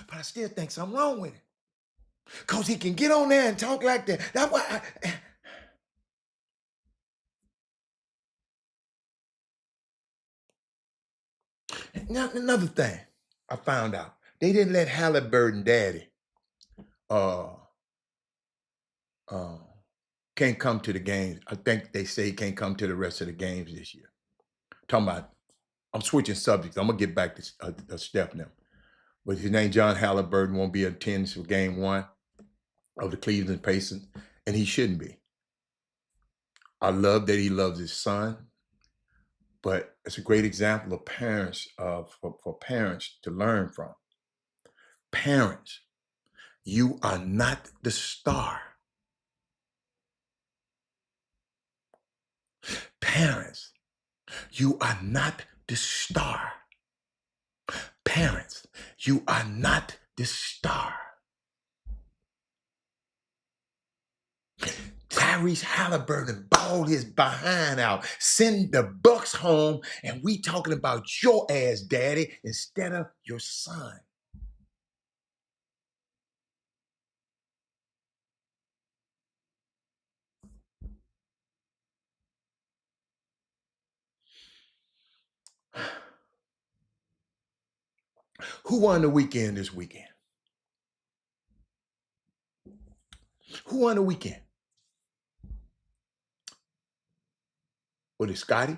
But I still think something wrong with it. Because he can get on there and talk like that. That's why Now, another thing I found out. They didn't let Halliburton daddy uh can't come to the games. I think they say he can't come to the rest of the games this year. Talking about, I'm switching subjects. I'm gonna get back to Steph now. but his name John Halliburton won't be in attendance for game 1 of the Cleveland Pacers, and he shouldn't be. I love that he loves his son, but it's a great example of parents, for parents to learn from. Parents, you are not the star. Parents, you are not the star. Parents, you are not the star. Tyrese Halliburton balled his behind out, send the Bucks home, and we talking about your ass, daddy, instead of your son. Who won the weekend this weekend? Who won the weekend? Was it Scotty?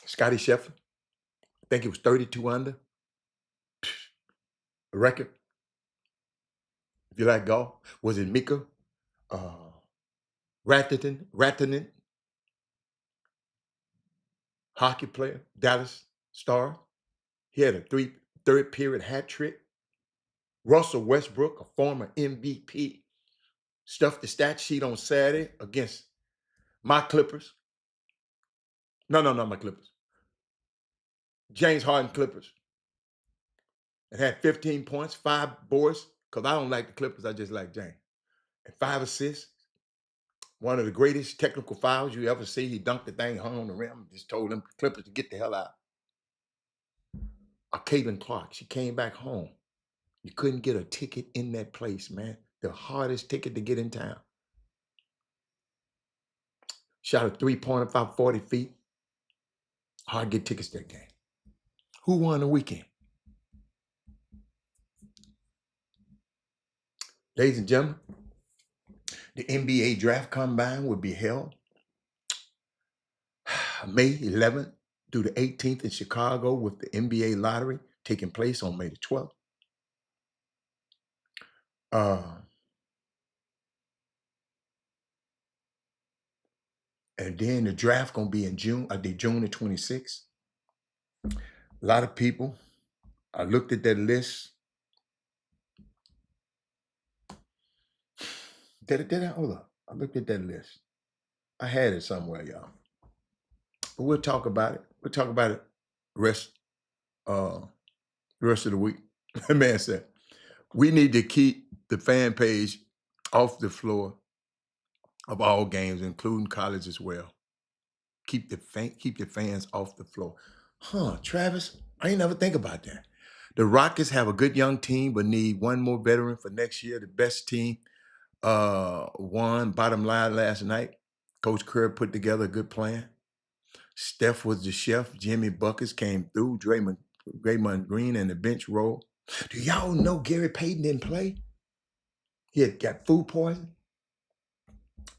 Scotty Scheffler? I think it was 32 under. A record. If you like golf. Was it Mika? Rattanen? Hockey player, Dallas Star. He had a third period hat trick. Russell Westbrook, a former MVP, stuffed the stat sheet on Saturday against my Clippers. No, not my Clippers. James Harden Clippers. And had 15 points, 5 boards, because I don't like the Clippers, I just like James. And 5 assists. One of the greatest technical fouls you ever see. He dunked the thing, hung on the rim, just told them Clippers to get the hell out. Caitlin Clark, she came back home. You couldn't get a ticket in that place, man. The hardest ticket to get in town. Shot a 3-pointer about 40 feet. Hard to get tickets that game. Who won the weekend? Ladies and gentlemen, the NBA draft combine will be held May 11th through the 18th in Chicago, with the NBA lottery taking place on May the 12th. And then the draft gonna be in June the 26th. A lot of people. I looked at that list. Hold up. I looked at that list. I had it somewhere, y'all. But we'll talk about it. We'll talk about it the rest of the week. The man said, we need to keep the fan page off the floor of all games, including college as well. Keep the fans off the floor. Huh, Travis, I ain't never think about that. The Rockets have a good young team, but need one more veteran for next year. The best team won bottom line last night. Coach Kerr put together a good plan. Steph was the chef. Jimmy Buckets came through. Draymond Green and the bench role. Do y'all know Gary Payton didn't play? He had got food poisoning.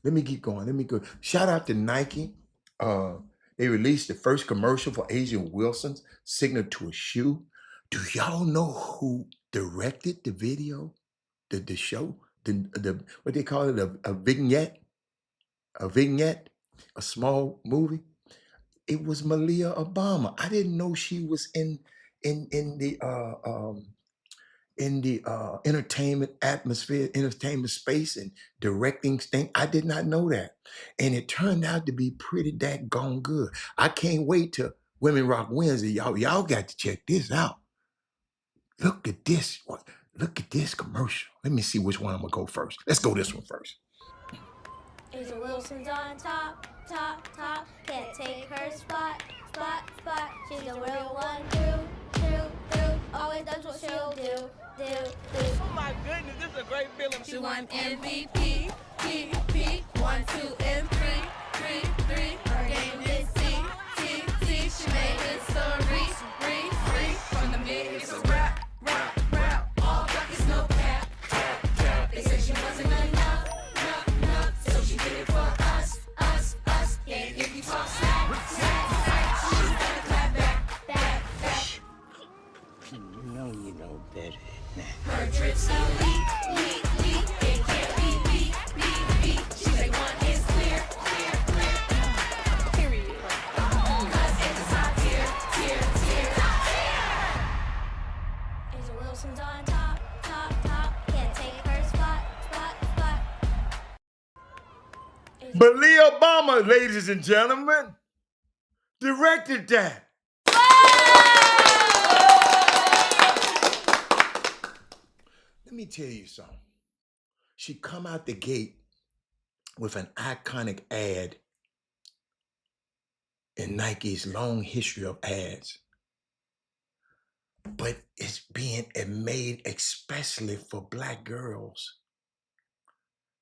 Let me keep going. Let me go. Shout out to Nike. They released the first commercial for Asia Wilson's signature to a shoe. Do y'all know who directed the video, the show, the what they call it, a vignette, a small movie? It was Malia Obama. I didn't know she was in the entertainment atmosphere, entertainment space, and directing things. I did not know that. And it turned out to be pretty daggone good. I can't wait till Women Rock Wednesday. Y'all got to check this out. Look at this. Look at this commercial. Let me see which one I'm going to go first. Let's go this one first. Asia Wilson's on top. Can't take her spot. She's a real one, through. Always does what she'll do. Oh my goodness, this is a great feeling. She won MVP, 1, 2, and 3. Her game is C. She made history. From the mid, it's a rap. All buckets, no cap. They said she wasn't enough. So she did it for us. And if you talk smack, she's gonna clap back. better than that. Her drips elite. It can't be beat. She say one is clear. Period. 'Cause it's a top tier. Angel Wilson's on top. Can't take her spot. But Lee Obama, ladies and gentlemen, directed that. Let me tell you something. She come out the gate with an iconic ad in Nike's long history of ads. But it's being made especially for Black girls.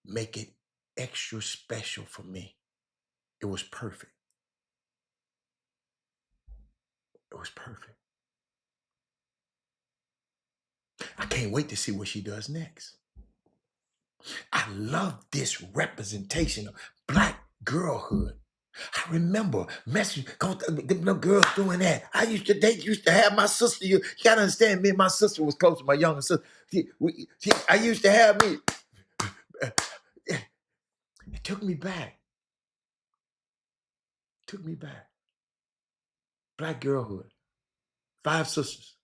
Make it extra special for me. It was perfect. It was perfect. I can't wait to see what she does next. I love this representation of Black girlhood. I remember them little girls doing that. They used to have my sister. You gotta understand, me and my sister was close to my younger sister. I used to have me. It took me back. Black girlhood. 5 sisters.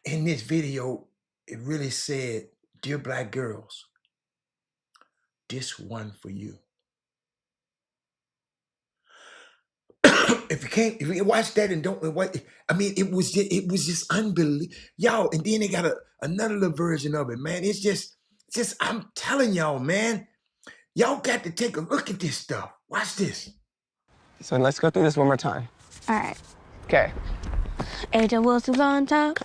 In this video, it really said, dear Black girls, this one for you. If you watch that and don't, I mean, it was just unbelievable, y'all. And then they got another little version of it, man. It's just, I'm telling y'all, man, y'all got to take a look at this stuff. Watch this. So let's go through this one more time. All right. Okay. Angel Wilson's on top.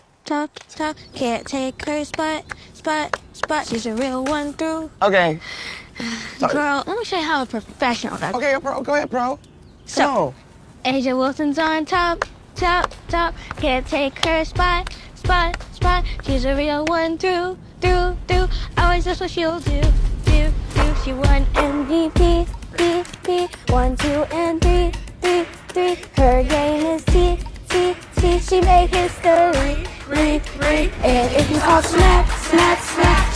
Can't take her spot. She's a real one through. Okay. Sorry. Girl, let me show you how a professional does. Okay, bro. Go ahead, bro. So, Go. Angel Wilson's on top. Can't take her spot. She's a real one through. Always that's what she'll do. She won MVP. 1, 2, and 3. Her game is T. She made history. And if you call snap,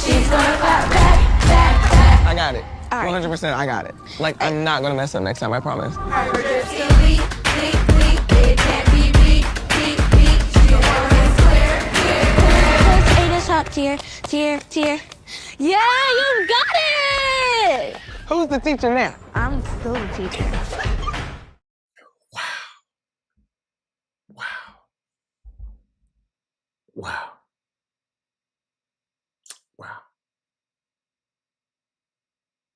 she's gonna clap back. I got it. All right. 100%, I got it. Like, I'm not gonna mess up next time, I promise. Her drips elite. It can't be beat. She one is clear. Angels top tier. Yeah, you got it! Who's the teacher now? I'm still the teacher. Wow.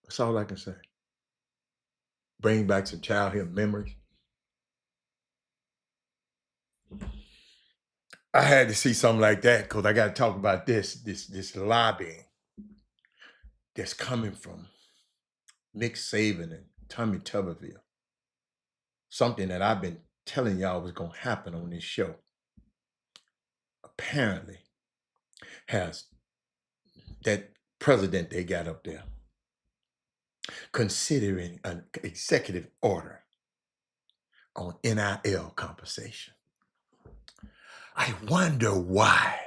That's all I can say. Bring back some childhood memories. I had to see something like that because I got to talk about this lobbying that's coming from Nick Saban and Tommy Tuberville. Something that I've been telling y'all was going to happen on this show. Apparently, has that president they got up there considering an executive order on NIL compensation. I wonder why.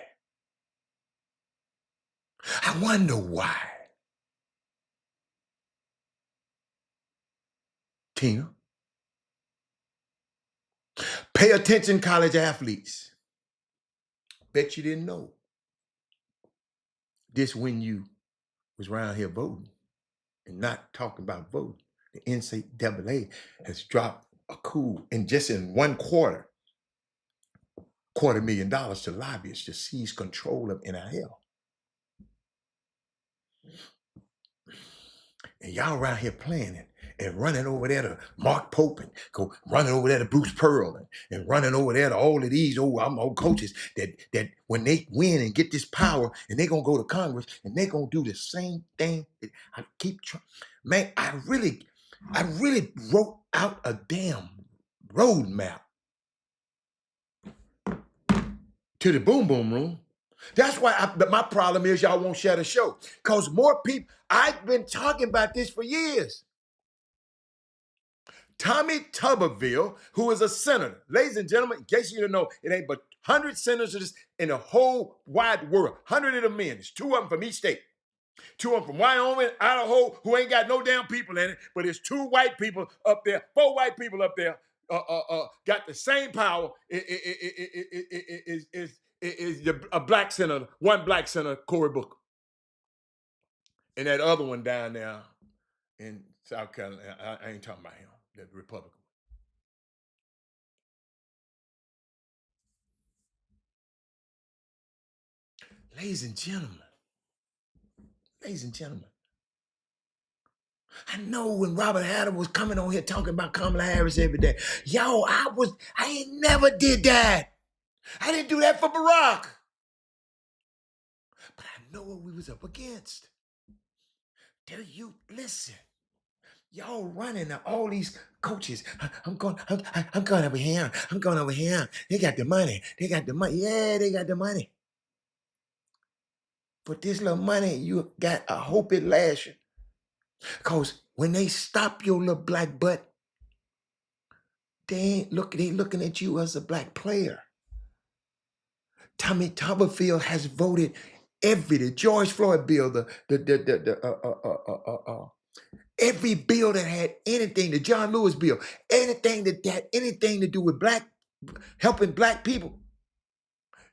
Tina, pay attention, college athletes. Bet you didn't know this when you was around here voting and not talking about voting. The NCAA has dropped a coup in just in 1 quarter, $250,000 to lobbyists to seize control of NIL. And y'all around here playing it and running over there to Mark Pope and running over there to Bruce Pearl and running over there to all of these old coaches that when they win and get this power and they're going to go to Congress and they're going to do the same thing. I keep trying. Man, I really wrote out a damn roadmap to the Boom Boom Room. That's why my problem is y'all won't share the show. Because more people, I've been talking about this for years. Tommy Tuberville, who is a senator. Ladies and gentlemen, in case you don't know, it ain't but 100 senators in the whole wide world. 100 of them men. There's 2 of them from each state. 2 of them from Wyoming, Idaho, who ain't got no damn people in it, but there's 2 white people up there, 4 white people up there, got the same power. Is a black senator, 1 black senator, Cory Booker. And that other one down there in South Carolina, I ain't talking about him, the Republican. Ladies and gentlemen, I know when Robert Haddon was coming on here talking about Kamala Harris every day, yo, I ain't never did that. I didn't do that for Barack. But I know what we was up against. Do you listen? Y'all running all these coaches. I'm going over here. I'm going over here. They got the money. Yeah, they got the money. But this little money, you got, I hope it lasts you. Because when they stop your little black butt, they looking at you as a black player. Tommy Tuberville has voted the George Floyd bill, every bill that had anything, the John Lewis bill, anything that had anything to do with helping black people.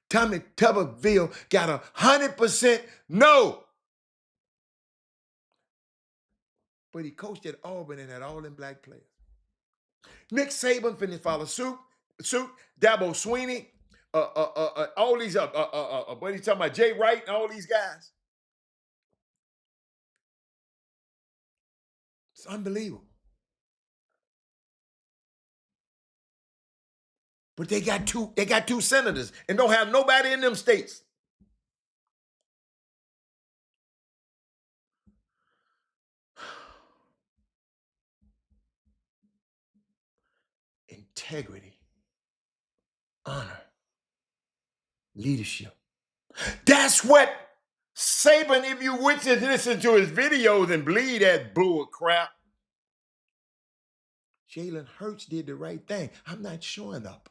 Tommy Tuberville got 100% no. But he coached at Auburn and had all them black players. Nick Saban finna follow suit. Dabo Swinney, all these, what he's talking about, Jay Wright and all these guys. It's unbelievable. But they got two senators and don't have nobody in them states. Integrity, honor, leadership. That's what Saban, if you went to listen to his videos and believe that bull crap, Jalen Hurts did the right thing. I'm not showing up.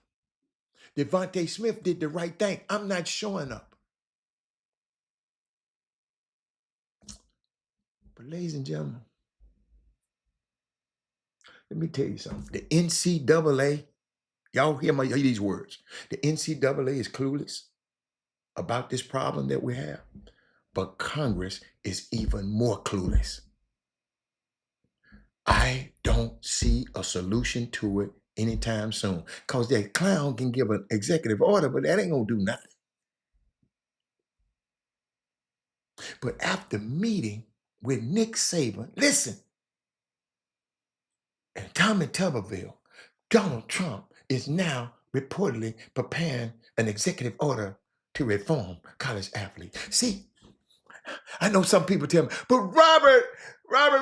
Devontae Smith did the right thing. I'm not showing up. But ladies and gentlemen, let me tell you something. The NCAA, y'all hear these words. The NCAA is clueless about this problem that we have, but Congress is even more clueless. I don't see a solution to it anytime soon, because that clown can give an executive order, but that ain't gonna do nothing. But after meeting with Nick Saban, listen, and Tommy Tuberville, Donald Trump is now reportedly preparing an executive order to reform college athletes. See, I know some people tell me, but Robert,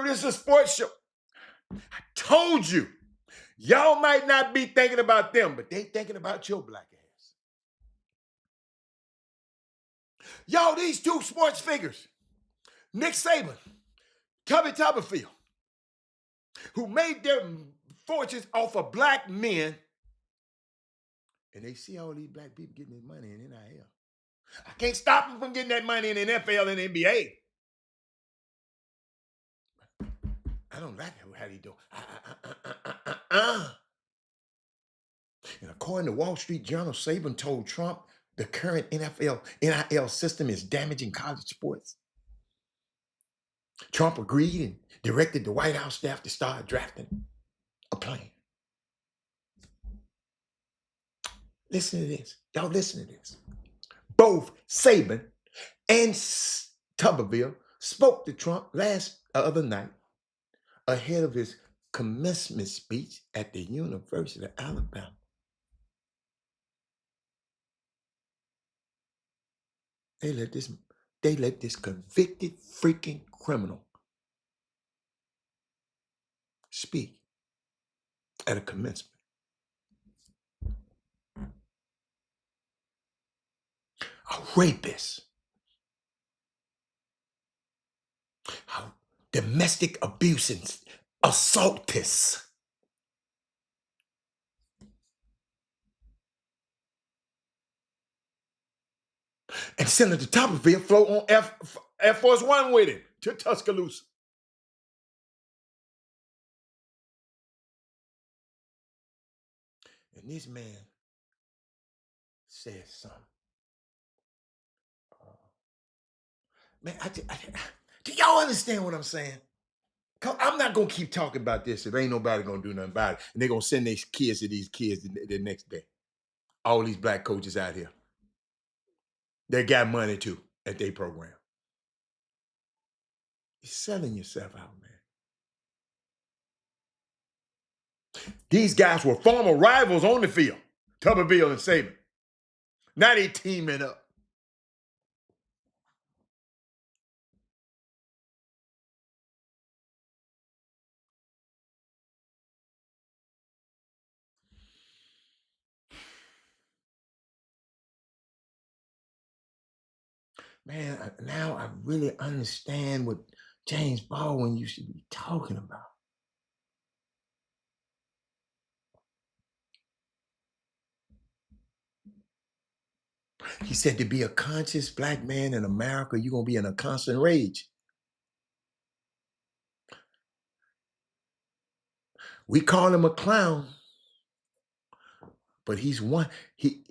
this is a sports show. I told you, y'all might not be thinking about them, but they thinking about your black ass. Y'all, these 2 sports figures, Nick Saban, Tommy Tuberville, who made their fortunes off of black men, and they see all these black people getting their money in NIL. I can't stop them from getting that money in the NFL and the NBA. I don't like how they do. And according to Wall Street Journal, Saban told Trump the current NFL NIL system is damaging college sports. Trump agreed and directed the White House staff to start drafting a plan. Listen to this. Y'all listen to this. Both Saban and Tuberville spoke to Trump other night ahead of his commencement speech at the University of Alabama. They let this convicted freaking criminal speak at a commencement. A rapist, a domestic abuse, assaultist, And Senator Topperfield flew on Air Force One with him to Tuscaloosa. And this man said something. Man, do y'all understand what I'm saying? I'm not going to keep talking about this if ain't nobody going to do nothing about it. And they're going to send their kids to these kids the next day. All these black coaches out here. They got money too at their program. You're selling yourself out, man. These guys were former rivals on the field, Tuberville and Saban. Now they teaming up. Man, now I really understand what James Baldwin used to be talking about. He said to be a conscious black man in America, you're going to be in a constant rage. We call him a clown, but he's one. He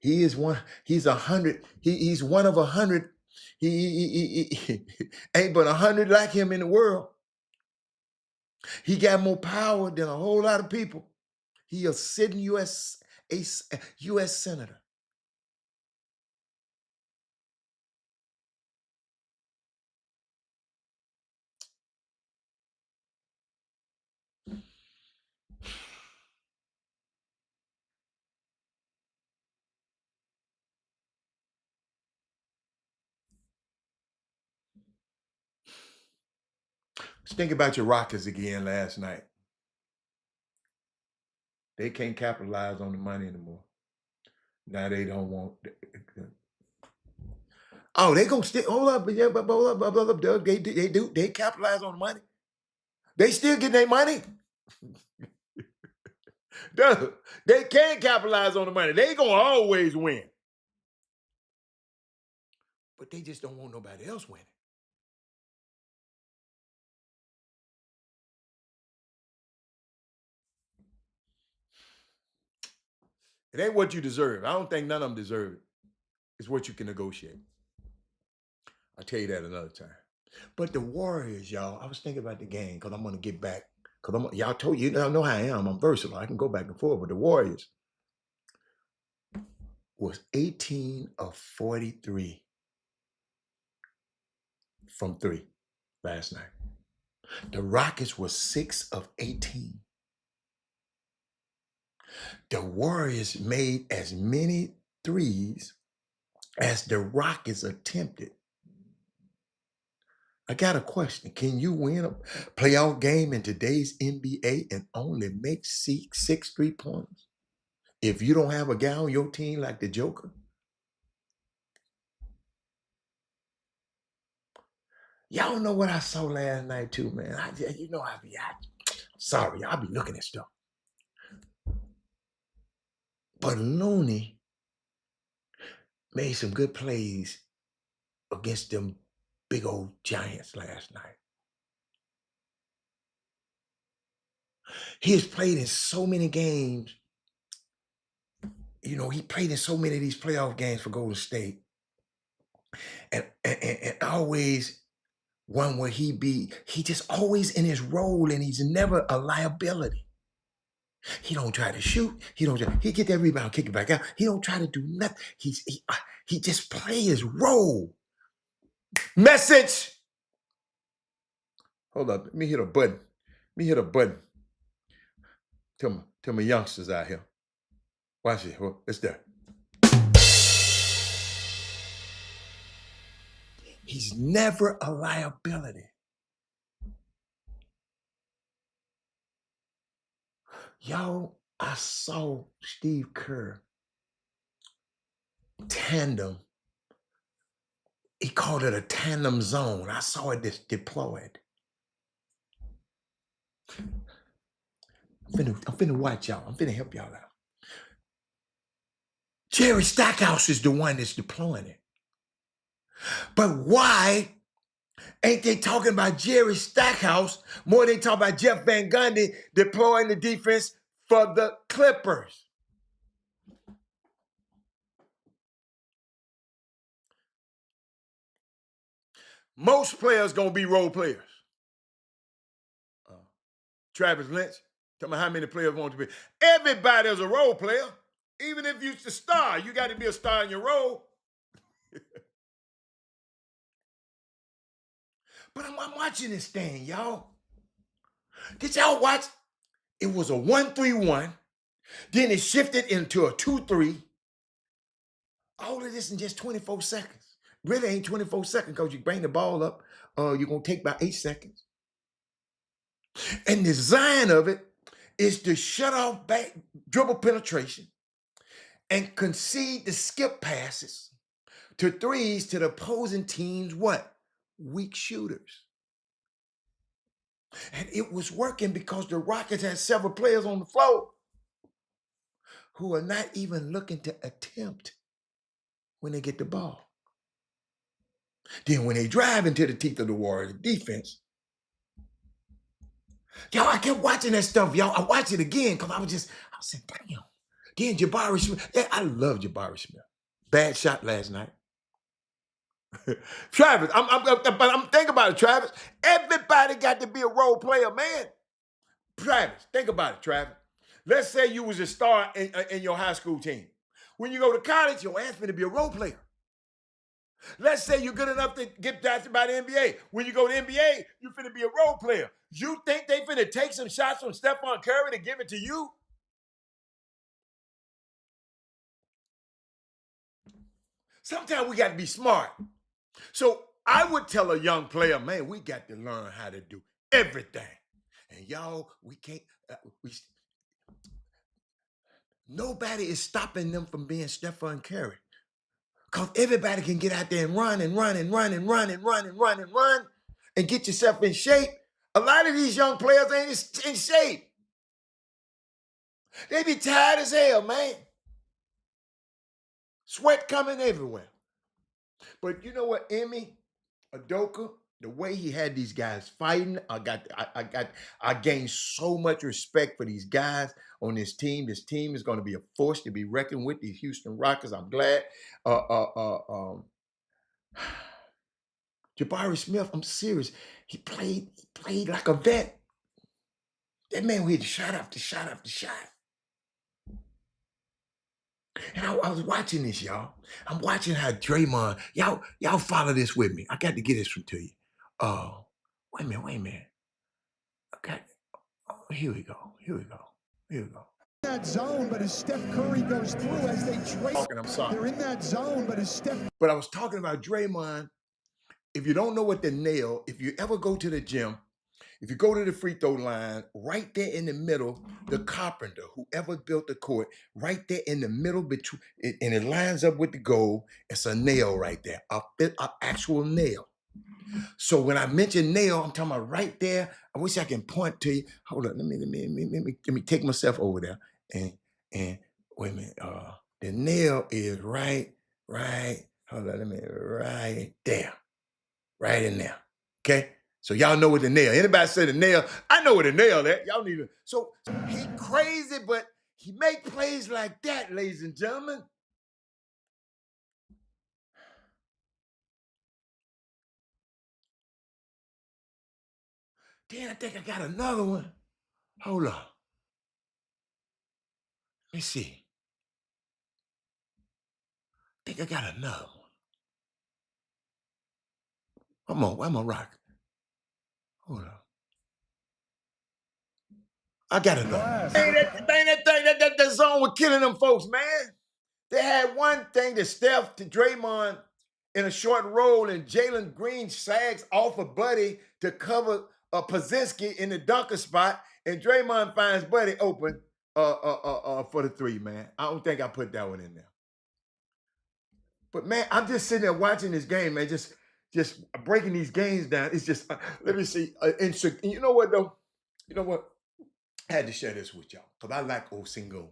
is one. He's 100. He's one of 100. He ain't but 100 like him in the world. He got more power than a whole lot of people. He a sitting U.S. senator. Let's think about your Rockets again last night. They can't capitalize on the money anymore. Now they don't want. Oh, they gonna still hold up, yeah, but hold up, Doug. They do. They capitalize on the money. They still get their money. Doug, they can't capitalize on the money. They gonna always win. But they just don't want nobody else winning. It ain't what you deserve. I don't think none of them deserve it. It's what you can negotiate. I'll tell you that another time. But the Warriors, y'all, I was thinking about the game because I'm going to get back. Because y'all told you, I know how I am. I'm versatile. I can go back and forth. But the Warriors was 18 of 43 from three last night. The Rockets were 6 of 18. The Warriors made as many threes as the Rockets attempted. I got a question. Can you win a playoff game in today's NBA and only make 6 3-pointers? If you don't have a guy on your team like the Joker? Y'all know what I saw last night too, man. Sorry, I'll be looking at stuff. But Looney made some good plays against them big old Giants last night. He has played in so many games. You know, he played in so many of these playoff games for Golden State. And always one where he just always in his role and he's never a liability. He don't try to shoot. He get that rebound, kick it back out. He don't try to do nothing. He just play his role. Message. Hold up. Let me hit a button. Tell my youngsters out here. Watch it. It's there. He's never a liability. Y'all, I saw Steve Kerr tandem. He called it a tandem zone. I saw it deployed. I'm finna watch y'all. I'm finna help y'all out. Jerry Stackhouse is the one that's deploying it. But why ain't they talking about Jerry Stackhouse more than they talk about Jeff Van Gundy deploying the defense for the Clippers? Most players gonna be role players. Travis Lynch, tell me how many players want to be. Everybody is a role player. Even if you're the star, you got to be a star in your role. But I'm watching this thing, y'all. Did y'all watch? It was a 1-3-1. Then it shifted into a 2-3. All of this in just 24 seconds. Really ain't 24 seconds because you bring the ball up, you're going to take about 8 seconds. And the design of it is to shut off back dribble penetration and concede the skip passes to threes to the opposing team's what? Weak shooters. And it was working because the Rockets had several players on the floor who are not even looking to attempt when they get the ball. Then when they drive into the teeth of the Warriors defense, y'all, I kept watching that stuff, y'all. I watched it again because I was saying, damn. Then Jabari Smith. Yeah, I love Jabari Smith. Bad shot last night. Travis, I'm thinking about it, Travis. Everybody got to be a role player, man. Travis, think about it, Travis. Let's say you was a star in your high school team. When you go to college, your ass finna be a role player. Let's say you're good enough to get drafted by the NBA. When you go to NBA, you finna be a role player. You think they finna take some shots from Stephon Curry to give it to you? Sometimes we got to be smart. So I would tell a young player, man, we got to learn how to do everything. And y'all, we can't, nobody is stopping them from being Stephon Curry. Because everybody can get out there and run and run and run and run and run and run and run and get yourself in shape. A lot of these young players ain't in shape. They be tired as hell, man. Sweat coming everywhere. But you know what, Emmy Adoka, the way he had these guys fighting, I gained so much respect for these guys on this team. This team is going to be a force to be reckoned with. These Houston Rockets, I'm glad. Jabari Smith, I'm serious. He played like a vet. That man hit shot after shot after shot. And I was watching this, y'all. I'm watching how Draymond, y'all follow this with me. I got to get this to you. Wait a minute. Okay. Oh, here we go. That zone, but as Steph Curry goes through as they trace. I'm sorry. They're in that zone, but as Steph. But I was talking about Draymond. If you don't know what the nail, if you ever go to the gym, if you go to the free throw line, right there in the middle, the carpenter, whoever built the court, right there in the middle between, and it lines up with the goal, it's a nail right there, an actual nail. So when I mention nail, I'm talking about right there. I wish I can point to you. Hold on, let me take myself over there. And wait a minute. The nail is right. Hold on, right there. Right in there. Okay? So y'all know what the nail. Anybody say the nail? I know what the nail at. Y'all need to. So he crazy, but he make plays like that, ladies and gentlemen. Then I think I got another one. Hold on. Let me see. I think I got another one. I'm gonna rock. Hold on. I got another. That zone was killing them folks, man. They had one thing to Steph to Draymond in a short roll, and Jalen Green sags off of Buddy to cover Pazinski in the dunker spot, and Draymond finds Buddy open for the three, man. I don't think I put that one in there. But man, I'm just sitting there watching this game, man, just breaking these games down. It's just, let me see. And you know what, though? You know what? I had to share this with y'all because I like Osingo.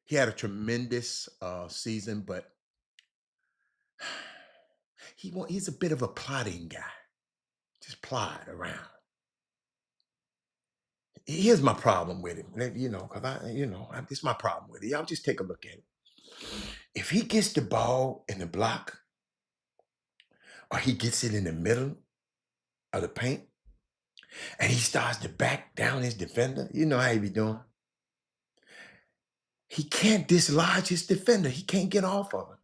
He had a tremendous season, but he's a bit of a plotting guy. Just plot around. Here's my problem with him, because this is my problem with it. Y'all just take a look at it. If he gets the ball in the block, or he gets it in the middle of the paint, and he starts to back down his defender, you know how he be doing. He can't dislodge his defender. He can't get off of him.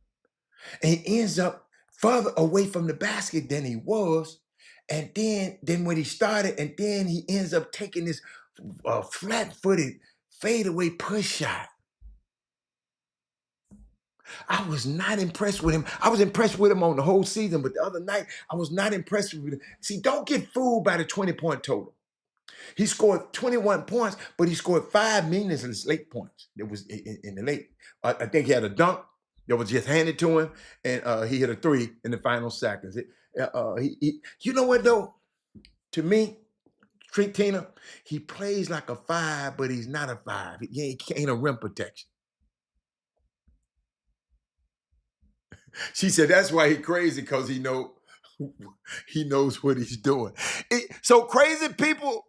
And he ends up further away from the basket than he was. And then when he started, and then he ends up taking this flat-footed fadeaway push shot. I was not impressed with him. I was impressed with him on the whole season, but the other night, I was not impressed with him. See, don't get fooled by the 20-point total. He scored 21 points, but he scored 5 meaningless late points. It was in the late. I think he had a dunk that was just handed to him, and he hit a 3 in the final seconds. You know what, though? To me, Tina, he plays like a 5, but he's not a 5. He ain't a rim protection. She said that's why he's crazy, because he knows what he's doing. So crazy people,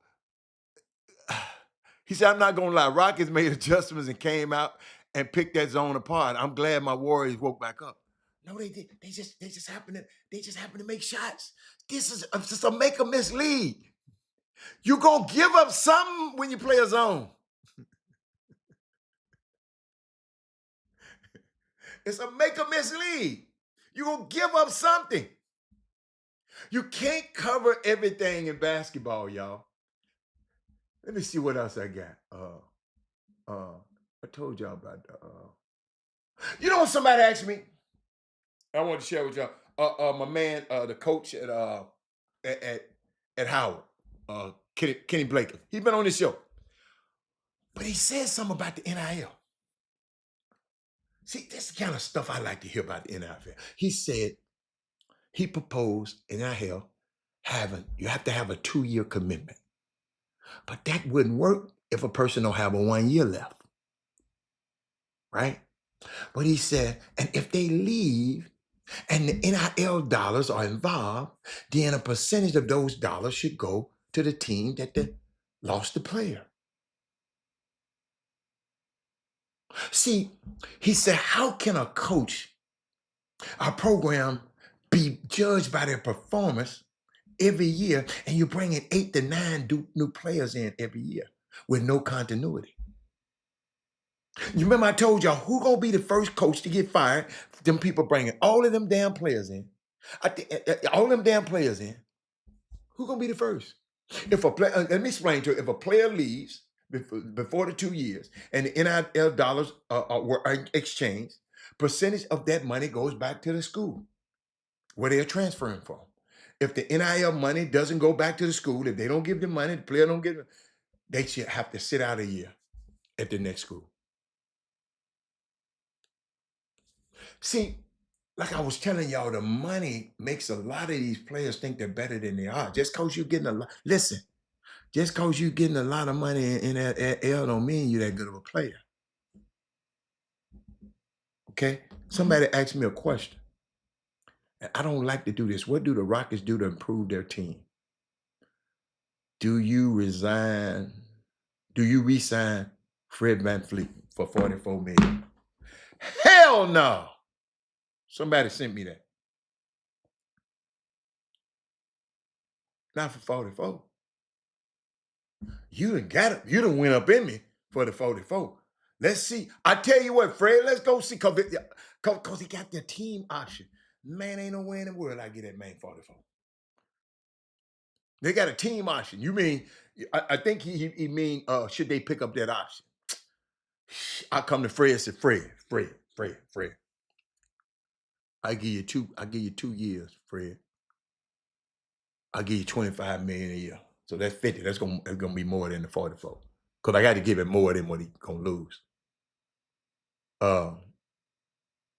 he said, I'm not gonna lie, Rockets made adjustments and came out and picked that zone apart. I'm glad my Warriors woke back up. No, they did. They just happen to make shots. This is just a make or miss league. You're gonna give up something when you play a zone. It's a make or miss league. You're gonna give up something. You can't cover everything in basketball, y'all. Let me see what else I got. I told y'all about you know what somebody asked me? I want to share with y'all. My man, the coach at Howard, Kenny Blake. He's been on this show, but he said something about the NIL. See, this is the kind of stuff I like to hear about the NIL. He said he proposed NIL you have to have a 2-year commitment, but that wouldn't work if a person don't have a 1 year left, right? But he said, and if they leave and the NIL dollars are involved, then a percentage of those dollars should go to the team that lost the player. See, he said, how can a program be judged by their performance every year, and you're bringing 8 to 9 new players in every year with no continuity? You remember I told y'all who gonna be the first coach to get fired? Them people bringing all of them damn players in. All them damn players in. Who gonna be the first? If a player, let me explain to you. If a player leaves before the 2 years and the NIL dollars were exchanged, percentage of that money goes back to the school where they're transferring from. If the NIL money doesn't go back to the school, if they don't give the money, the player don't give it, they should have to sit out a year at the next school. See, like I was telling y'all, the money makes a lot of these players think they're better than they are. Just because you're getting a lot, listen, just because you're getting a lot of money in that L don't mean you're that good of a player. Okay? Somebody asked me a question. And I don't like to do this. What do the Rockets do to improve their team? Do you resign? Do you re-sign Fred VanVleet for $44 million? Hell no. Somebody sent me that. Not for 44. You done got it. You done went up in me for the 44. Let's see. I tell you what, Fred, let's go see. Because he got the team option. Man, ain't no way in the world I get that man 44. They got a team option. You mean, I think he mean, should they pick up that option? I come to Fred and say, Fred. I give you 2 years, Fred. I'll give you $25 million a year. So that's 50. That's gonna be more than the 44. Because I got to give him more than what he's gonna lose. No,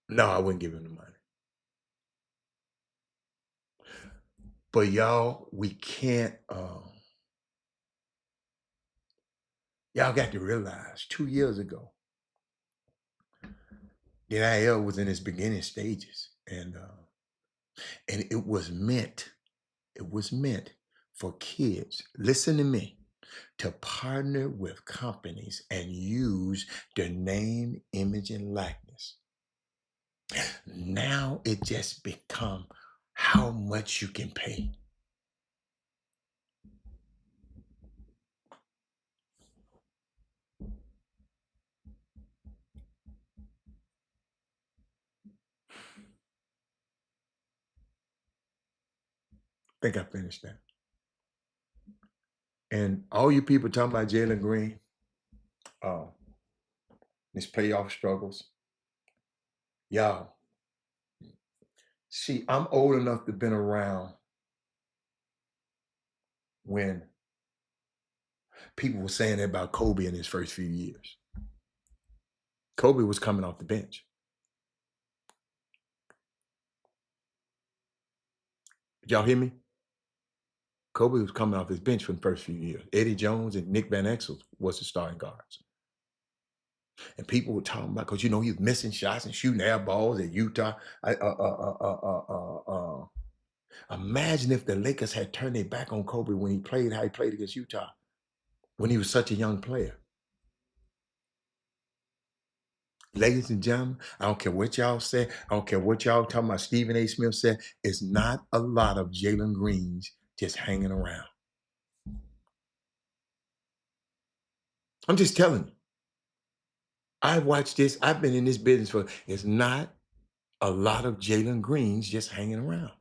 I wouldn't give him the money. But y'all, we can't, y'all got to realize 2 years ago, The NIL was in its beginning stages, and it was meant for kids. Listen to me, to partner with companies and use their name, image, and likeness. Now it just become how much you can pay. I think I finished that. And all you people talking about Jalen Green, his playoff struggles, y'all. See, I'm old enough to been around when people were saying that about Kobe in his first few years. Kobe was coming off the bench. Did y'all hear me? Kobe was coming off his bench for the first few years. Eddie Jones and Nick Van Exel was the starting guards. And people were talking about, because, he was missing shots and shooting air balls at Utah. Imagine if the Lakers had turned their back on Kobe when he played how he played against Utah, when he was such a young player. Ladies and gentlemen, I don't care what y'all say. I don't care what y'all talking about. Stephen A. Smith said, it's not a lot of Jalen Greens just hanging around. I'm just telling you. I've watched this. I've been in this business for, it's not a lot of Jalen Greens just hanging around.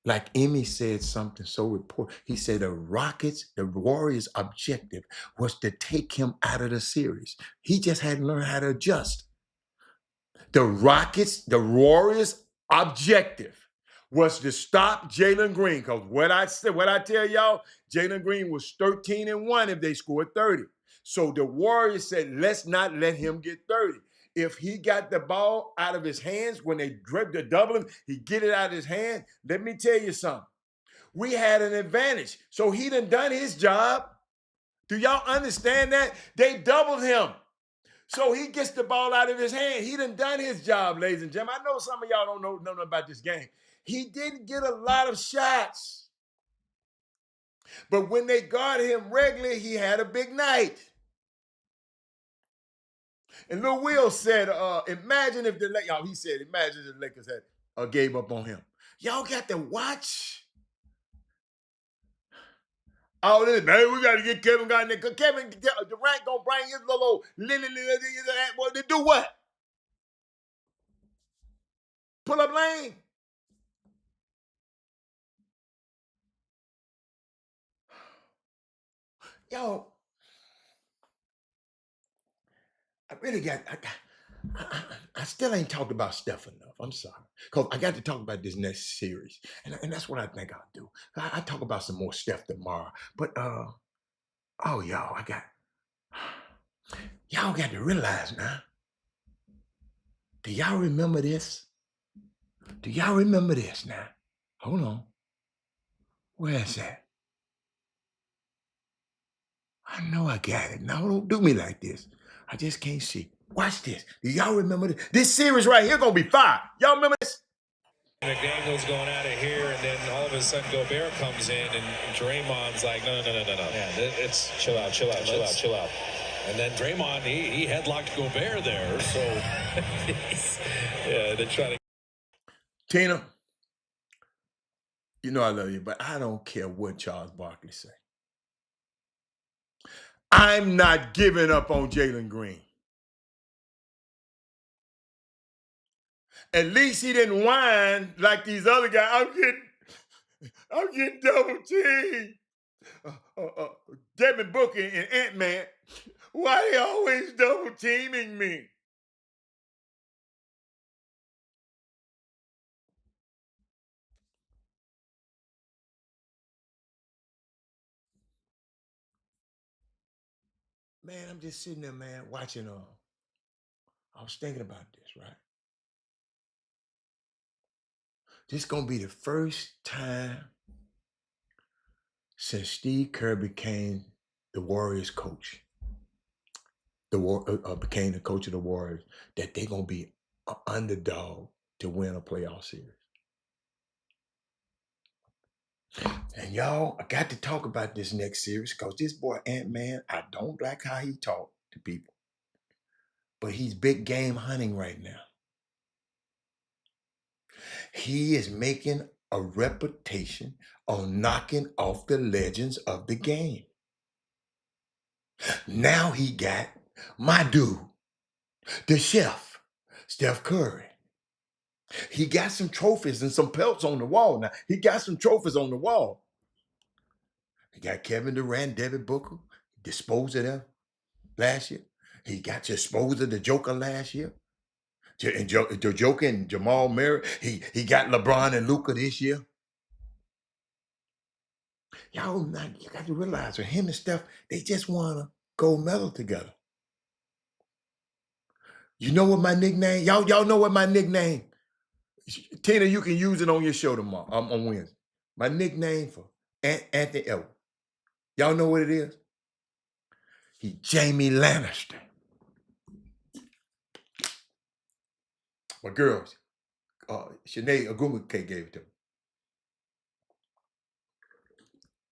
Like Emmy said something so important. He said the Warriors' objective was to take him out of the series. He just hadn't learned how to adjust. The Warriors' objective was to stop Jalen Green. Because what I tell y'all, Jalen Green was 13-1 if they scored 30. So the Warriors said, let's not let him get 30. If he got the ball out of his hands when they double him, he get it out of his hand. Let me tell you something. We had an advantage. So he done his job. Do y'all understand that? They doubled him. So he gets the ball out of his hand. He done his job, ladies and gentlemen. I know some of y'all don't know nothing about this game. He didn't get a lot of shots. But when they guarded him regularly, he had a big night. And Lil Will said, imagine if the Lakers had gave up on him. Y'all got to watch. All this, man, we got to get Kevin Garnett. Kevin Durant going to bring his little what to do what? Pull up lane. Yo, I still ain't talked about Steph enough. I'm sorry. Because I got to talk about this next series. And that's what I think I'll do. I talk about some more Steph tomorrow. But, y'all, y'all got to realize now. Do y'all remember this? Do y'all remember this now? Hold on. Where is that? I know I got it. Now, don't do me like this. I just can't see. Watch this. Do y'all remember this? This series right here gonna be fire. Y'all remember this? McDaniel's going out of here, and then all of a sudden Gobert comes in, and Draymond's like, no. Yeah, it's chill out. And then Draymond, he headlocked Gobert there, so yeah, they try to. Tina, you know I love you, but I don't care what Charles Barkley say. I'm not giving up on Jalen Green. At least he didn't whine like these other guys. I'm getting double teamed. Devin Booker and Ant-Man, why they always double teaming me? Man, I'm just sitting there, man, watching. I was thinking about this, right? This is gonna be the first time since Steve Kerr became the Warriors coach became the coach of the Warriors, that they're gonna be an underdog to win a playoff series. And y'all, I got to talk about this next series because this boy Ant-Man, I don't like how he talk to people, but he's big game hunting right now. He is making a reputation on knocking off the legends of the game. Now he got my dude, the chef, Steph Curry. He got some trophies and some pelts on the wall now. He got some trophies on the wall. He got Kevin Durant, Devin Booker, disposed of them last year. He got disposed of the Joker last year. And the Joker and Jamal Murray. He got LeBron and Luka this year. Y'all, you got to realize for him and Steph, they just won a gold medal together. You know what my nickname? Y'all know what my nickname? Tina, you can use it on your show tomorrow, on Wednesday. My nickname for Anthony Edwards. Y'all know what it is? He Jamie Lannister. My girls, Sinead Agumake gave it to me.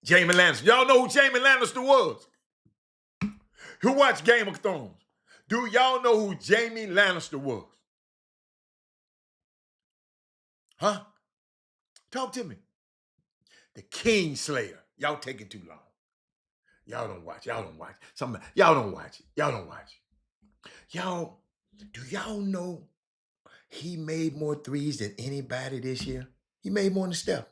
Jamie Lannister. Y'all know who Jamie Lannister was? Who watched Game of Thrones? Do y'all know who Jamie Lannister was? Huh? Talk to me. The King Slayer. Y'all taking too long. Y'all don't watch. Y'all don't watch. Y'all don't watch it. Y'all don't watch it. Y'all, do y'all know he made more threes than anybody this year? He made more than Steph.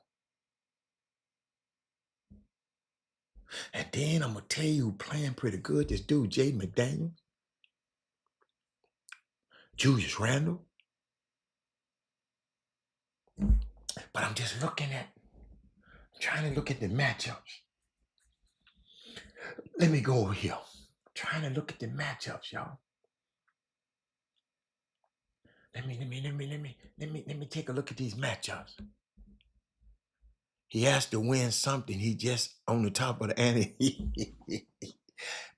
And then I'm going to tell you who playing pretty good. This dude, Jaden McDaniels. Julius Randle. But I'm just trying to look at the matchups. Let me go over here. Trying to look at the matchups, y'all. Let me take a look at these matchups. He has to win something. He just on the top of the ante.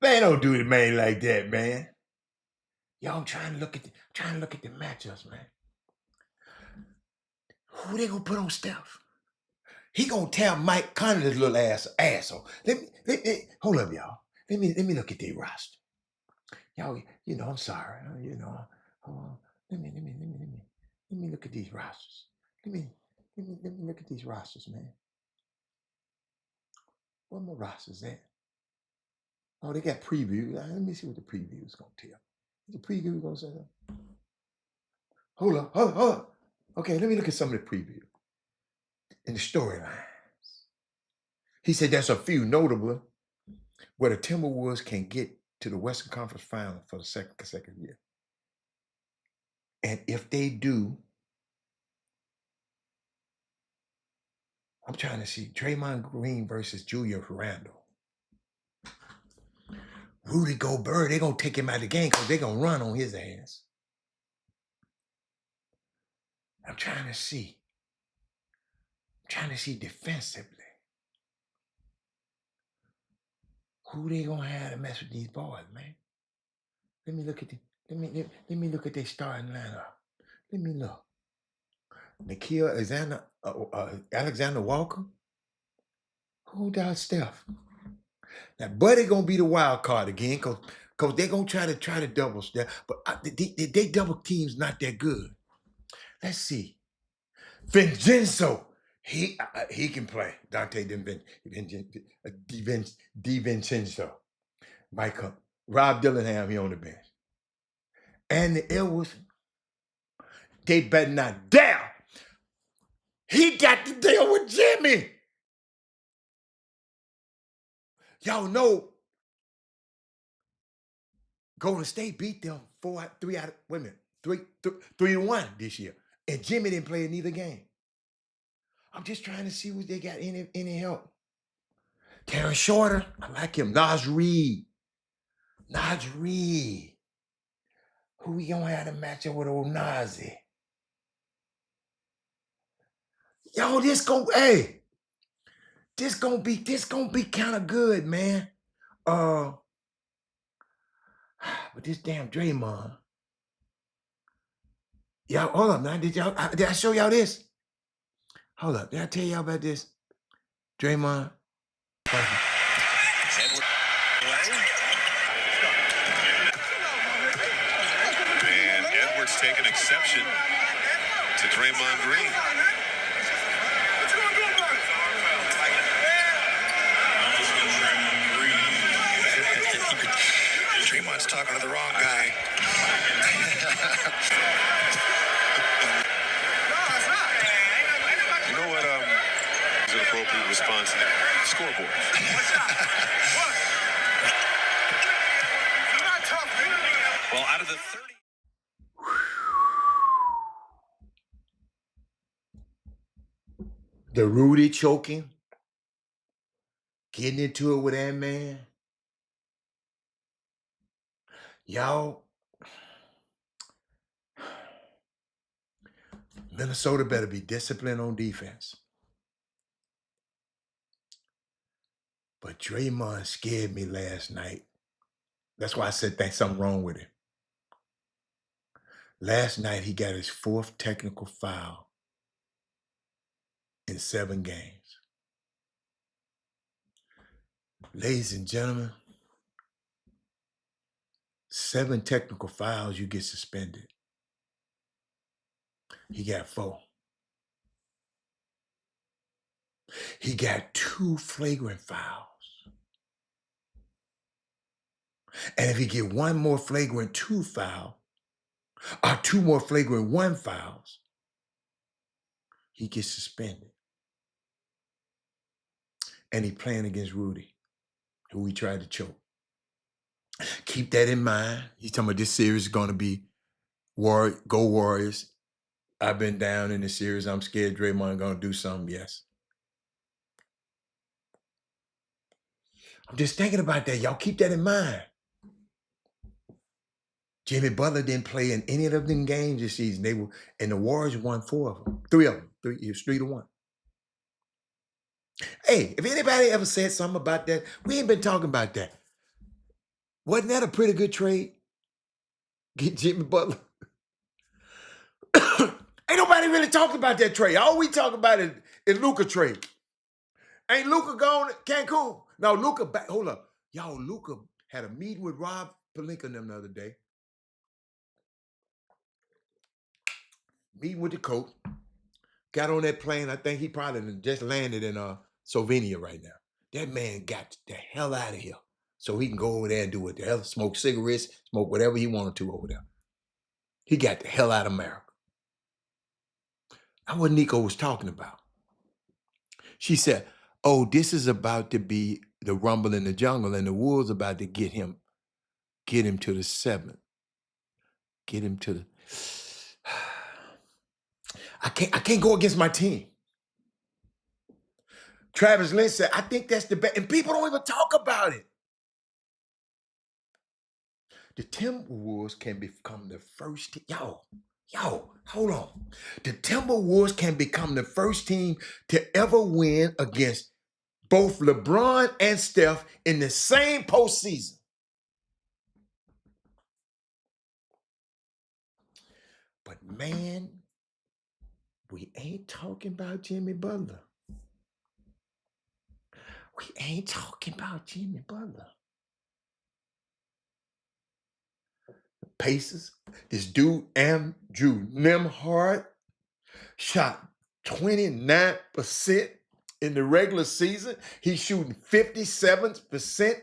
Man, don't do it, man, like that, man. Y'all, I'm trying to look at the matchups, man. Who they gonna put on Steph? He gonna tell Mike Conley's little asshole. Let me hold up, y'all. Let me look at their roster. Y'all, I'm sorry. Hold on. Let me look at these rosters. Let me look at these rosters, man. Where my rosters at? Oh, they got previews. Let me see what the preview is gonna tell. The preview gonna say that? Hold up. Okay, let me look at some of the preview and the storylines. He said there's a few notable where the Timberwolves can get to the Western Conference Final for the second consecutive year. And if they do, I'm trying to see Draymond Green versus Julius Randle. Rudy Gobert, they're going to take him out of the game because they're going to run on his ass. I'm trying to see defensively. Who they going to have to mess with these boys, man? Let me look at their starting lineup. Let me look. Nikhil Alexander Walker. Who does Steph? Now, Buddy gonna be the wild card again, cause they're gonna try to double Steph, but they double team's not that good. Let's see. Vincenzo, he can play. Dante DiVincenzo. Michael Rob Dillingham, he on the bench. And it was, they better not dare. He got to deal with Jimmy. Y'all know Golden State beat them 3-1 this year. And Jimmy didn't play in either game. I'm just trying to see what they got any help. Terrence Shorter, I like him. Naz Reid. Who we gonna have to match up with old Nazi? Yo, this gonna be kind of good, man. But this damn Draymond. Y'all, hold up now. Did I show y'all this? Hold up. Did I tell y'all about this? Draymond. And Edwards taking exception to Draymond Green. Draymond's talking to the wrong guy. You know what? Is an appropriate response. Scoreboard. Well, out of the 30. The Rudy choking. Getting into it with that man. Y'all. Minnesota better be disciplined on defense. But Draymond scared me last night. That's why I said there's something wrong with him. Last night, he got his 4th technical foul in 7 games. Ladies and gentlemen, 7 technical fouls, you get suspended. He got 4. He got 2 flagrant fouls. And if he get 1 more flagrant 2 foul, or 2 more flagrant 1 fouls, he gets suspended. And he playing against Rudy, who he tried to choke. Keep that in mind. He's talking about this series is going to be go Warriors. I've been down in the series. I'm scared Draymond going to do something. Yes. I'm just thinking about that. Y'all keep that in mind. Jimmy Butler didn't play in any of them games this season. And the Warriors won 4 of them. 3 of them. It was 3-1. Hey, if anybody ever said something about that, we ain't been talking about that. Wasn't that a pretty good trade? Get Jimmy Butler. Ain't nobody really talking about that trade. All we talk about is Luka trade. Ain't Luka gone to Cancun? No, Luka back. Hold up. Y'all, Luka had a meeting with Rob Pelinka and them the other day. Meeting with the coach. Got on that plane. I think he probably just landed in Slovenia right now. That man got the hell out of here so he can go over there and do what the hell, smoke cigarettes, smoke whatever he wanted to over there. He got the hell out of America. That's what Nico was talking about. She said, oh, this is about to be the rumble in the jungle, and the Wolves about to get him to the 7th. Get him to the... I can't go against my team. Travis Lynch said, I think that's the best. And people don't even talk about it. The Timberwolves can become the first team. Yo, hold on. The Timberwolves can become the first team to ever win against both LeBron and Steph in the same postseason. But man, we ain't talking about Jimmy Butler. We ain't talking about Jimmy Butler. The Pacers, this dude, Andrew Nembhard, shot 29% in the regular season. He's shooting 57%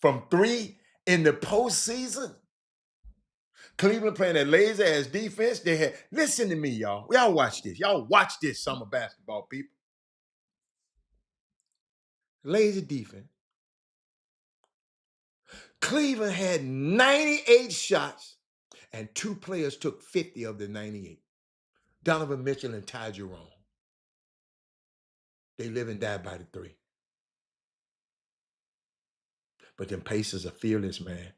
from 3 in the postseason. Cleveland playing that lazy ass defense. Listen to me, y'all. Y'all watch this. Y'all watch this, summer basketball people. Lazy defense. Cleveland had 98 shots, and 2 players took 50 of the 98. Donovan Mitchell and Ty Jerome. They live and die by the 3. But them Pacers are fearless, man.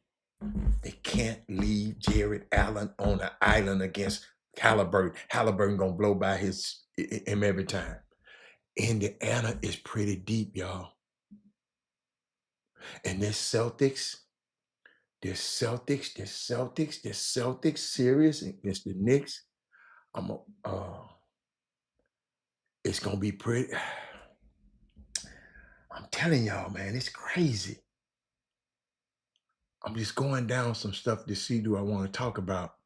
They can't leave Jared Allen on an island against Halliburton. Halliburton gonna blow by him every time. Indiana is pretty deep, y'all. And this Celtics, the Celtics series against the Knicks. It's gonna be pretty. I'm telling y'all, man, it's crazy. I'm just going down some stuff to see do I want to talk about.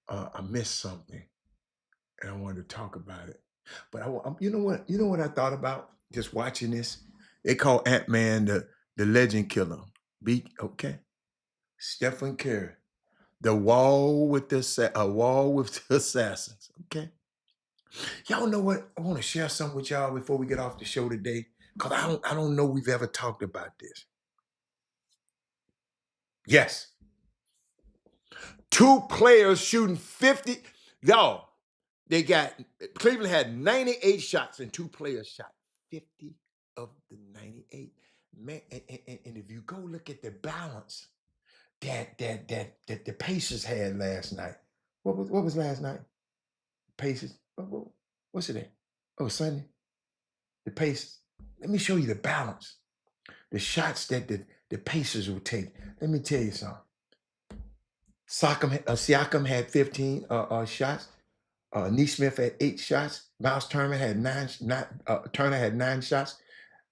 I missed something, and I wanted to talk about it. But you know what? You know what I thought about just watching this? They call Ant-Man the Legend Killer. Okay. Stephen Curry, the wall with the assassins. Okay. Y'all know what? I want to share something with y'all before we get off the show today, because I don't know we've ever talked about this. Yes. 2 players shooting 50. Y'all, Cleveland had 98 shots and 2 players shot 50 of the 98. Man, and if you go look at the balance that the Pacers had last night. What was last night? Pacers. What's it at? Oh, Sunday. The Pacers. Let me show you the balance. The shots that the Pacers would take. Let me tell you something. Siakam had 15 shots. Neesmith had 8 shots. Miles Turner had 9 shots.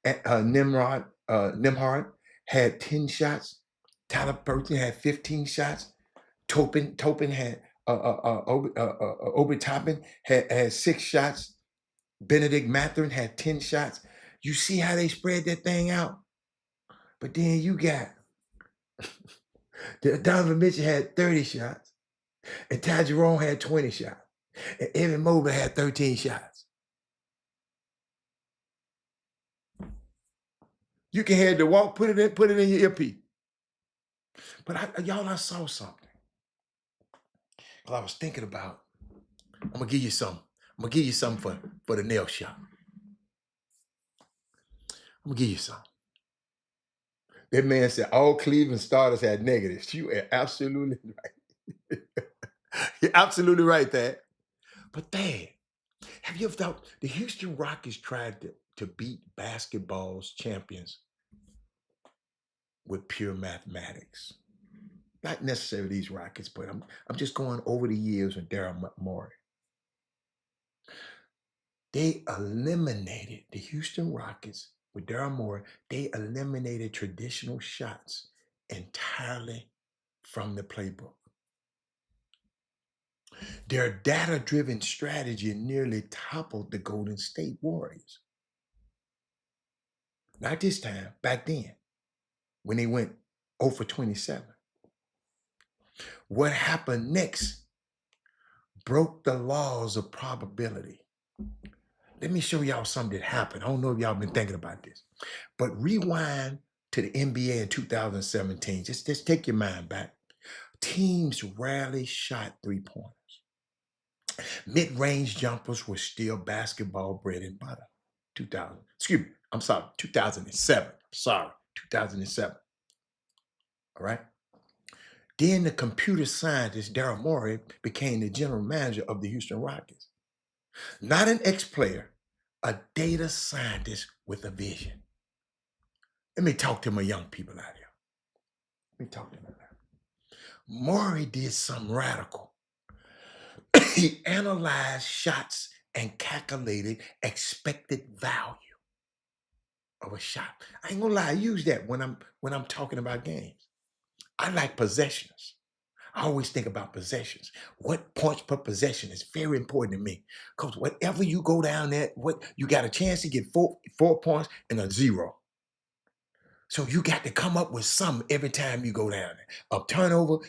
Nimhard had 10 shots. Tyler Burton had 15 shots. Topin had Obi Toppin had 6 shots. Benedict Mathurin had 10 shots. You see how they spread that thing out? But then you got Donovan Mitchell had 30 shots. And Ty Jerome had 20 shots. And Evan Mobley had 13 shots. You can head the walk, put it in your earpiece. But I saw something. Because I was thinking about, I'm gonna give you some. I'm gonna give you something for the nail shop. I'm gonna give you some. That man said all Cleveland starters had negatives. You are absolutely right. You're absolutely right, Thad. But Thad, have you ever thought the Houston Rockets tried to beat basketball's champions with pure mathematics? Not necessarily these Rockets, but I'm just going over the years with Daryl Morey. They eliminated the Houston Rockets with Daryl Morey. They eliminated traditional shots entirely from the playbook. Their data-driven strategy nearly toppled the Golden State Warriors. Not this time, back then, when they went 0 for 27. What happened next broke the laws of probability. Let me show y'all something that happened. I don't know if y'all been thinking about this, but rewind to the NBA in 2017. Just take your mind back. Teams rarely shot 3-pointers. Mid-range jumpers were still basketball bread and butter. 2007. 2007. All right. Then the computer scientist, Daryl Morey, became the general manager of the Houston Rockets. Not an ex-player, a data scientist with a vision. Let me talk to my young people out here. Let me talk to them out here. Morey did something radical. He analyzed shots and calculated expected value of a shot. I ain't gonna lie, I use that when I'm talking about games. I like possessions. I always think about possessions. What points per possession is very important to me. Because whatever you go down there, you got a chance to get four points and a 0. So you got to come up with something every time you go down there. A turnover,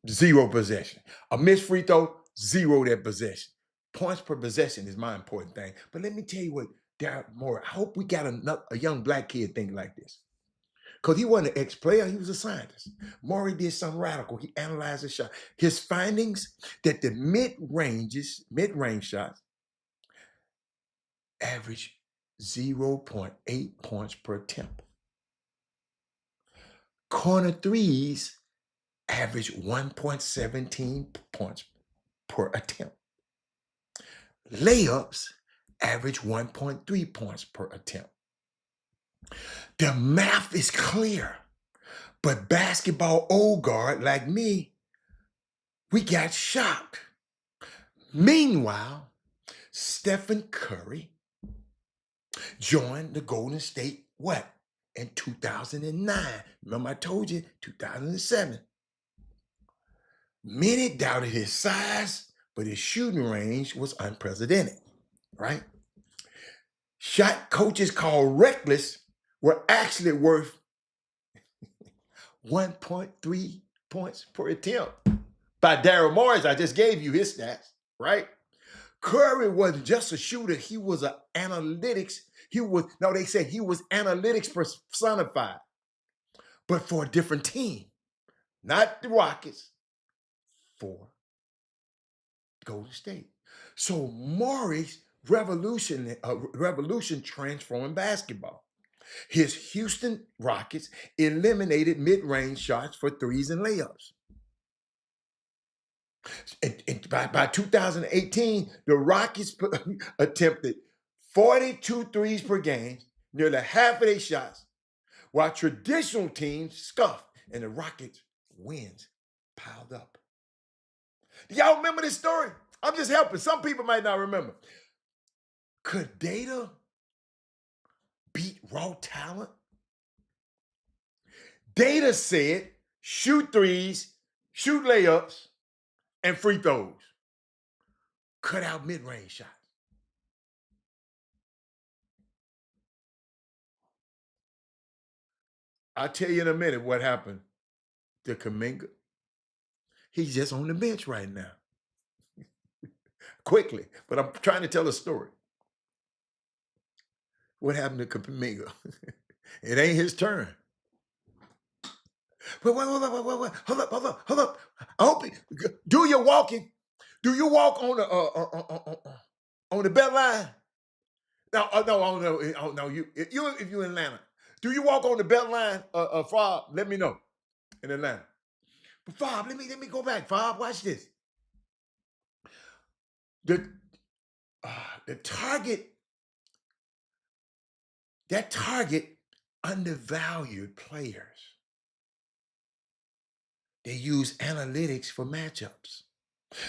0 possession. A missed free throw, 0 that possession. Points per possession is my important thing. But let me tell you what, Daryl Morey, I hope we got a young black kid thinking like this. Because he wasn't an ex-player, he was a scientist. Morey did something radical. He analyzed the shot. His findings that the mid-range shots average 0.8 points per attempt. Corner threes average 1.17 points per attempt. Layups average 1.3 points per attempt. The math is clear. But basketball old guard like me, we got shocked. Meanwhile, Stephen Curry joined the Golden State, what? In 2009. Remember I told you, 2007. Many doubted his size, but his shooting range was unprecedented, right? Shot coaches called reckless were actually worth 1.3 points per attempt. By Daryl Morris, I just gave you his stats, right? Curry wasn't just a shooter, he was an analytics. They said he was analytics personified, but for a different team. Not the Rockets, for Golden State. So Morris revolution transformed basketball. His Houston Rockets eliminated mid-range shots for threes and layups. And by 2018, the Rockets attempted 42 threes per game, nearly half of their shots, while traditional teams scuffed and the Rockets' wins piled up. Do y'all remember this story? I'm just helping. Some people might not remember. Could data beat raw talent? Data said shoot threes, shoot layups, and free throws. Cut out mid-range shots. I'll tell you in a minute what happened to Kuminga. He's just on the bench right now. Quickly, but I'm trying to tell a story. What happened to Kuminga? It ain't his turn. Wait, hold up. I hope do your walking. Do you walk on the belt line? No, if you're in Atlanta, do you walk on the belt line? Fob, let me know in Atlanta. But Fob, let me go back. Fob, watch this. The target, that target undervalued players. They use analytics for matchups.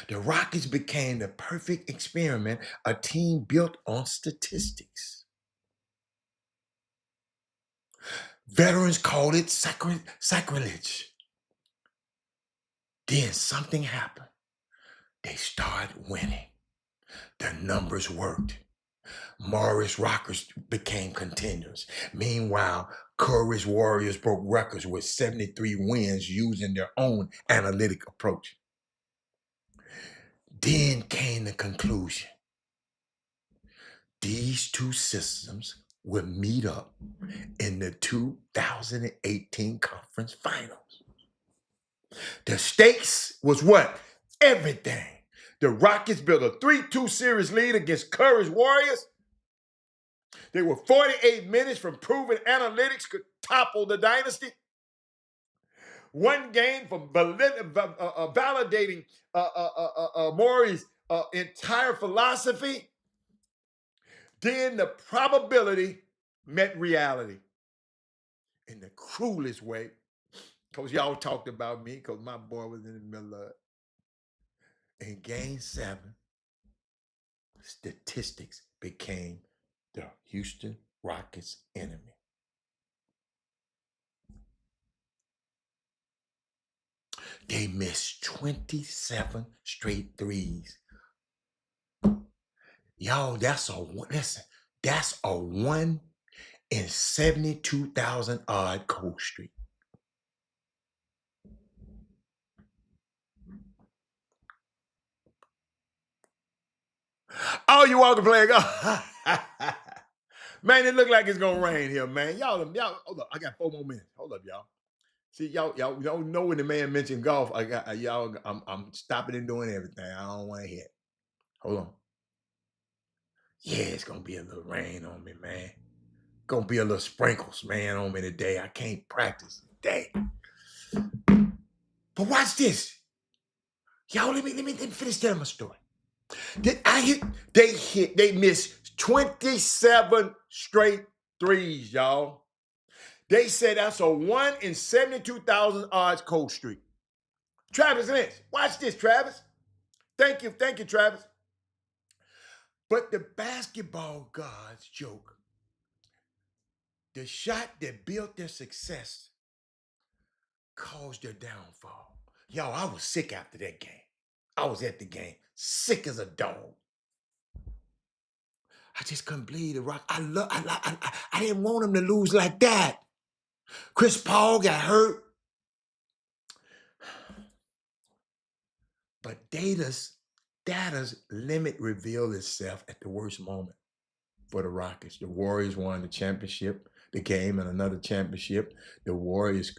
The Rockets became the perfect experiment, a team built on statistics. Veterans called it sacrilege. Then something happened. They started winning. The numbers worked. Morris Rockets became contenders. Meanwhile, Curry's Warriors broke records with 73 wins using their own analytic approach. Then came the conclusion. These two systems would meet up in the 2018 conference finals. The stakes was what? Everything. The Rockets built a 3-2 series lead against Curry's Warriors. They were 48 minutes from proving analytics could topple the dynasty. One game from validating Morey's entire philosophy. Then the probability met reality in the cruelest way. Because y'all talked about me, because my boy was in the middle of it. In game 7, statistics became the Houston Rockets' enemy. They missed 27 straight threes. Y'all, that's a 1 in 72,000 odd cold streak. Oh, you walking playing golf? Man, it look like it's gonna rain here, man. Y'all, hold up. I got 4 more minutes. Hold up, y'all. See, y'all don't know when the man mentioned golf. I'm stopping and doing everything. I don't want to hear it. Hold on. Yeah, it's gonna be a little rain on me, man. Gonna be a little sprinkles, man, on me today. I can't practice today. But watch this. Y'all, let me finish telling my story. They missed 27 straight threes, y'all. They said that's a 1 in 72,000 odds cold streak. Travis Lynch, watch this, Travis. Thank you, Travis. But the basketball gods joke. The shot that built their success caused their downfall. Y'all, I was sick after that game. I was at the game, sick as a dog. I just couldn't believe the Rock. I didn't want him to lose like that. Chris Paul got hurt. But data's limit revealed itself at the worst moment for the Rockets. The Warriors won the championship, the game, and another championship. The Warriors,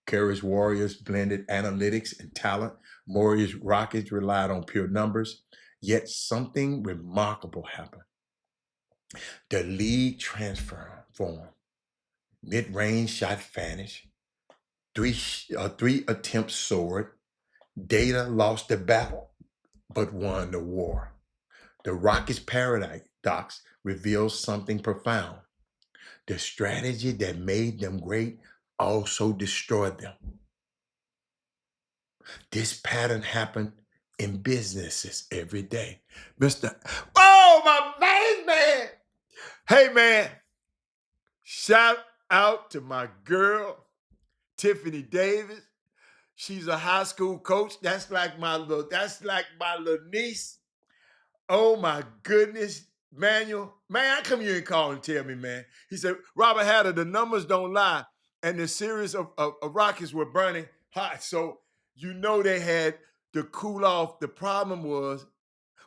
Curry's Warriors blended analytics and talent. Rockets relied on pure numbers. Yet something remarkable happened. The league transformed. Mid-range shot vanished. Three attempts soared. Data lost the battle, but won the war. The Rockets' paradox reveals something profound. The strategy that made them great also destroyed them. This pattern happened in businesses every day. Oh, my main man. Hey, man. Shout out to my girl, Tiffany Davis. She's a high school coach. That's like my little niece. Oh my goodness, Manuel. Man, I come here and call and tell me, man. He said, Robert Hatter, the numbers don't lie. And the series of Rockets were burning hot. So you know they had to cool off. The problem was,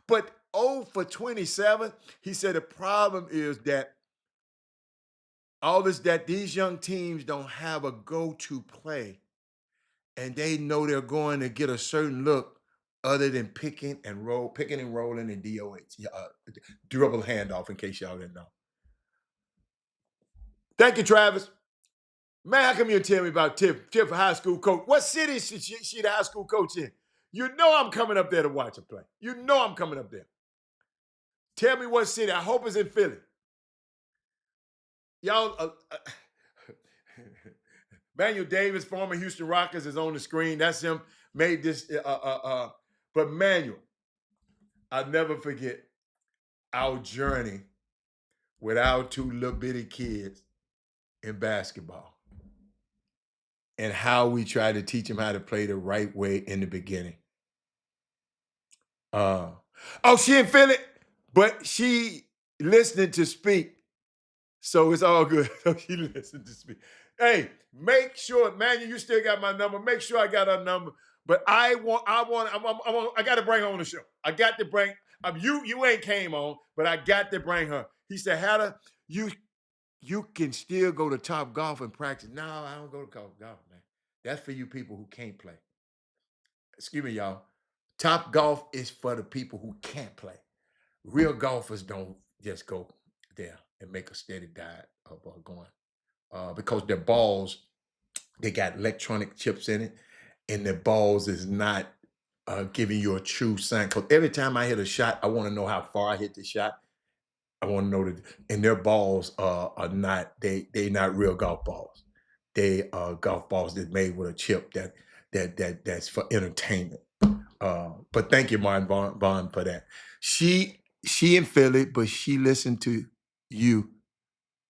but 0 for 27, he said the problem is that these young teams don't have a go-to play. And they know they're going to get a certain look other than picking and rolling and DOH, dribble handoff, in case y'all didn't know. Thank you, Travis. Man, how come you tell me about Tiff, high school coach? What city is she the high school coach in? You know I'm coming up there to watch her play. You know I'm coming up there. Tell me what city. I hope it's in Philly. Y'all, Manuel Davis, former Houston Rockets, is on the screen. That's him. Made this. But Manuel, I'll never forget our journey with our two little bitty kids in basketball and how we tried to teach them how to play the right way in the beginning. She in Philly, but she listening to speak. So it's all good. She listened to speak. Hey, make sure, Manuel, you still got my number. Make sure I got her number. But I got to bring her on the show. I got to bring, you ain't came on, but I got to bring her. He said, Hatter, you can still go to Top Golf and practice. No, I don't go to golf, man. That's for you people who can't play. Excuse me, y'all. Top Golf is for the people who can't play. Real golfers don't just go there and make a steady diet of going. Because their balls, they got electronic chips in it, and their balls is not giving you a true sign. Because every time I hit a shot, I want to know how far I hit the shot. I want to know that, and their balls are not, they not real golf balls. They are golf balls that's made with a chip that's for entertainment. But thank you, Martin Bond, for that. She in Philly, but she listened to you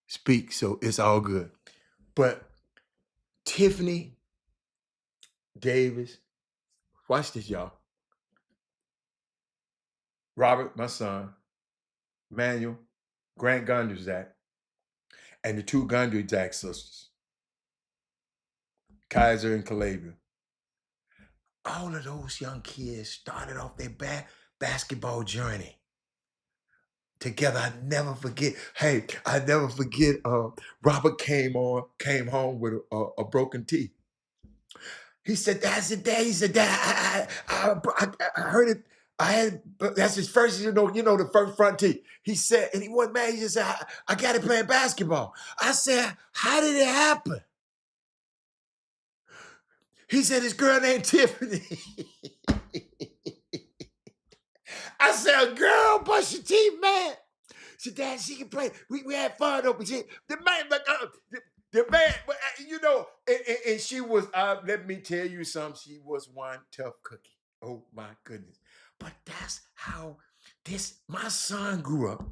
speak, so it's all good. But Tiffany Davis, watch this, y'all. Robert, my son, Manuel, Grant Gondrzak, and the two Gondrzak sisters, Kaiser and Calabria. All of those young kids started off their basketball journey together. I never forget. Hey, I never forget. Robert came home with a broken teeth. He said, "That's the day." He said, "Dad, I heard it. That's his first, the first front teeth." He said, and he wasn't mad. He just said, "I got to play basketball." I said, "How did it happen?" He said, "His girl named Tiffany." I said, "A girl brush your teeth, man." She said, "Dad, she can play. We had fun though, but the man, like, The man, but you know, and she was, let me tell you something, she was one tough cookie. Oh my goodness. But that's how my son grew up.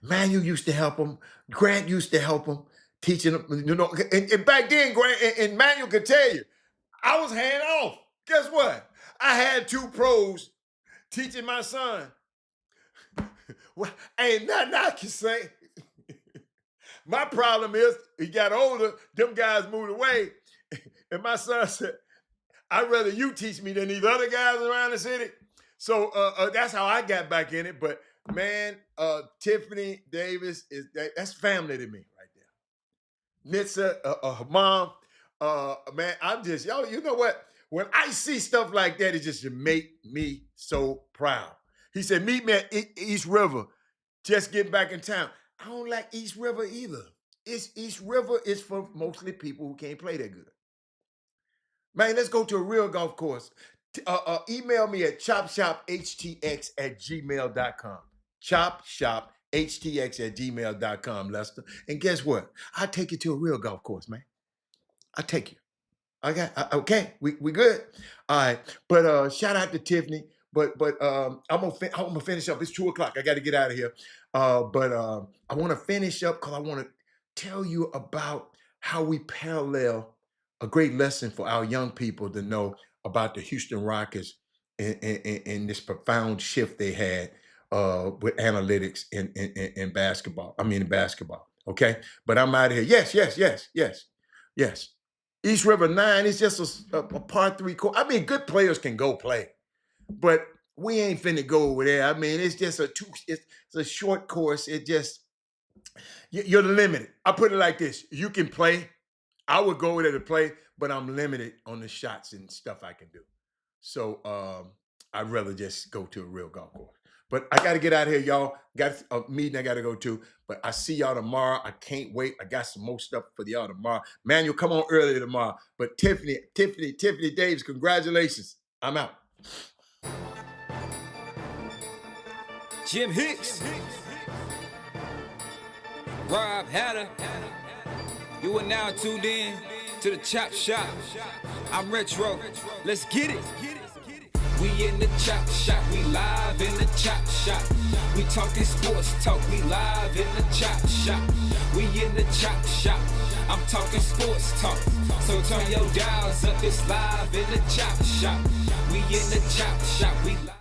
Manuel used to help him. Grant used to help him, teaching him, you know, and back then, Grant and Manuel could tell you, I was hand off. Guess what? I had 2 pros teaching my son. Well, ain't nothing I can say. My problem is, he got older, them guys moved away, and my son said, I'd rather you teach me than these other guys around the city. So that's how I got back in it. But man, Tiffany Davis, that's family to me right there. Nitsa, her mom, man, I'm just, yo, you know what? When I see stuff like that, it just make me so proud. He said, meet me at East River, just getting back in town. I don't like East River either. East River is for mostly people who can't play that good. Man, let's go to a real golf course. Email me at chopshophtx@gmail.com. Chopshophtx@gmail.com, Lester. And guess what? I'll take you to a real golf course, man. I'll take you. Okay, we good. All right, but shout out to Tiffany. But I'm gonna finish up. It's 2:00. I got to get out of here. But I want to finish up because I want to tell you about how we parallel a great lesson for our young people to know about the Houston Rockets and this profound shift they had with analytics in basketball. I mean, in basketball. Okay, but I'm out of here. Yes. East River 9 is just a par 3 course. I mean, good players can go play, but we ain't finna go over there. I mean, it's just it's a short course. It just, you're limited. I put it like this: you can play. I would go over there to play, but I'm limited on the shots and stuff I can do. So I'd rather just go to a real golf course. But I got to get out of here, y'all. Got a meeting I got to go to. But I see y'all tomorrow. I can't wait. I got some more stuff for y'all tomorrow. Manuel, come on early tomorrow. But Tiffany Davis, congratulations. I'm out. Jim Hicks, Rob Hatter. You are now tuned in to the Chop Shop. I'm Retro. Let's get it. We in the Chop Shop. We live in the Chop Shop. We talking sports talk. We live in the Chop Shop. We in the Chop Shop. I'm talking sports talk. So turn your dials up. It's live in the Chop Shop. We in the Chop Shop. We live.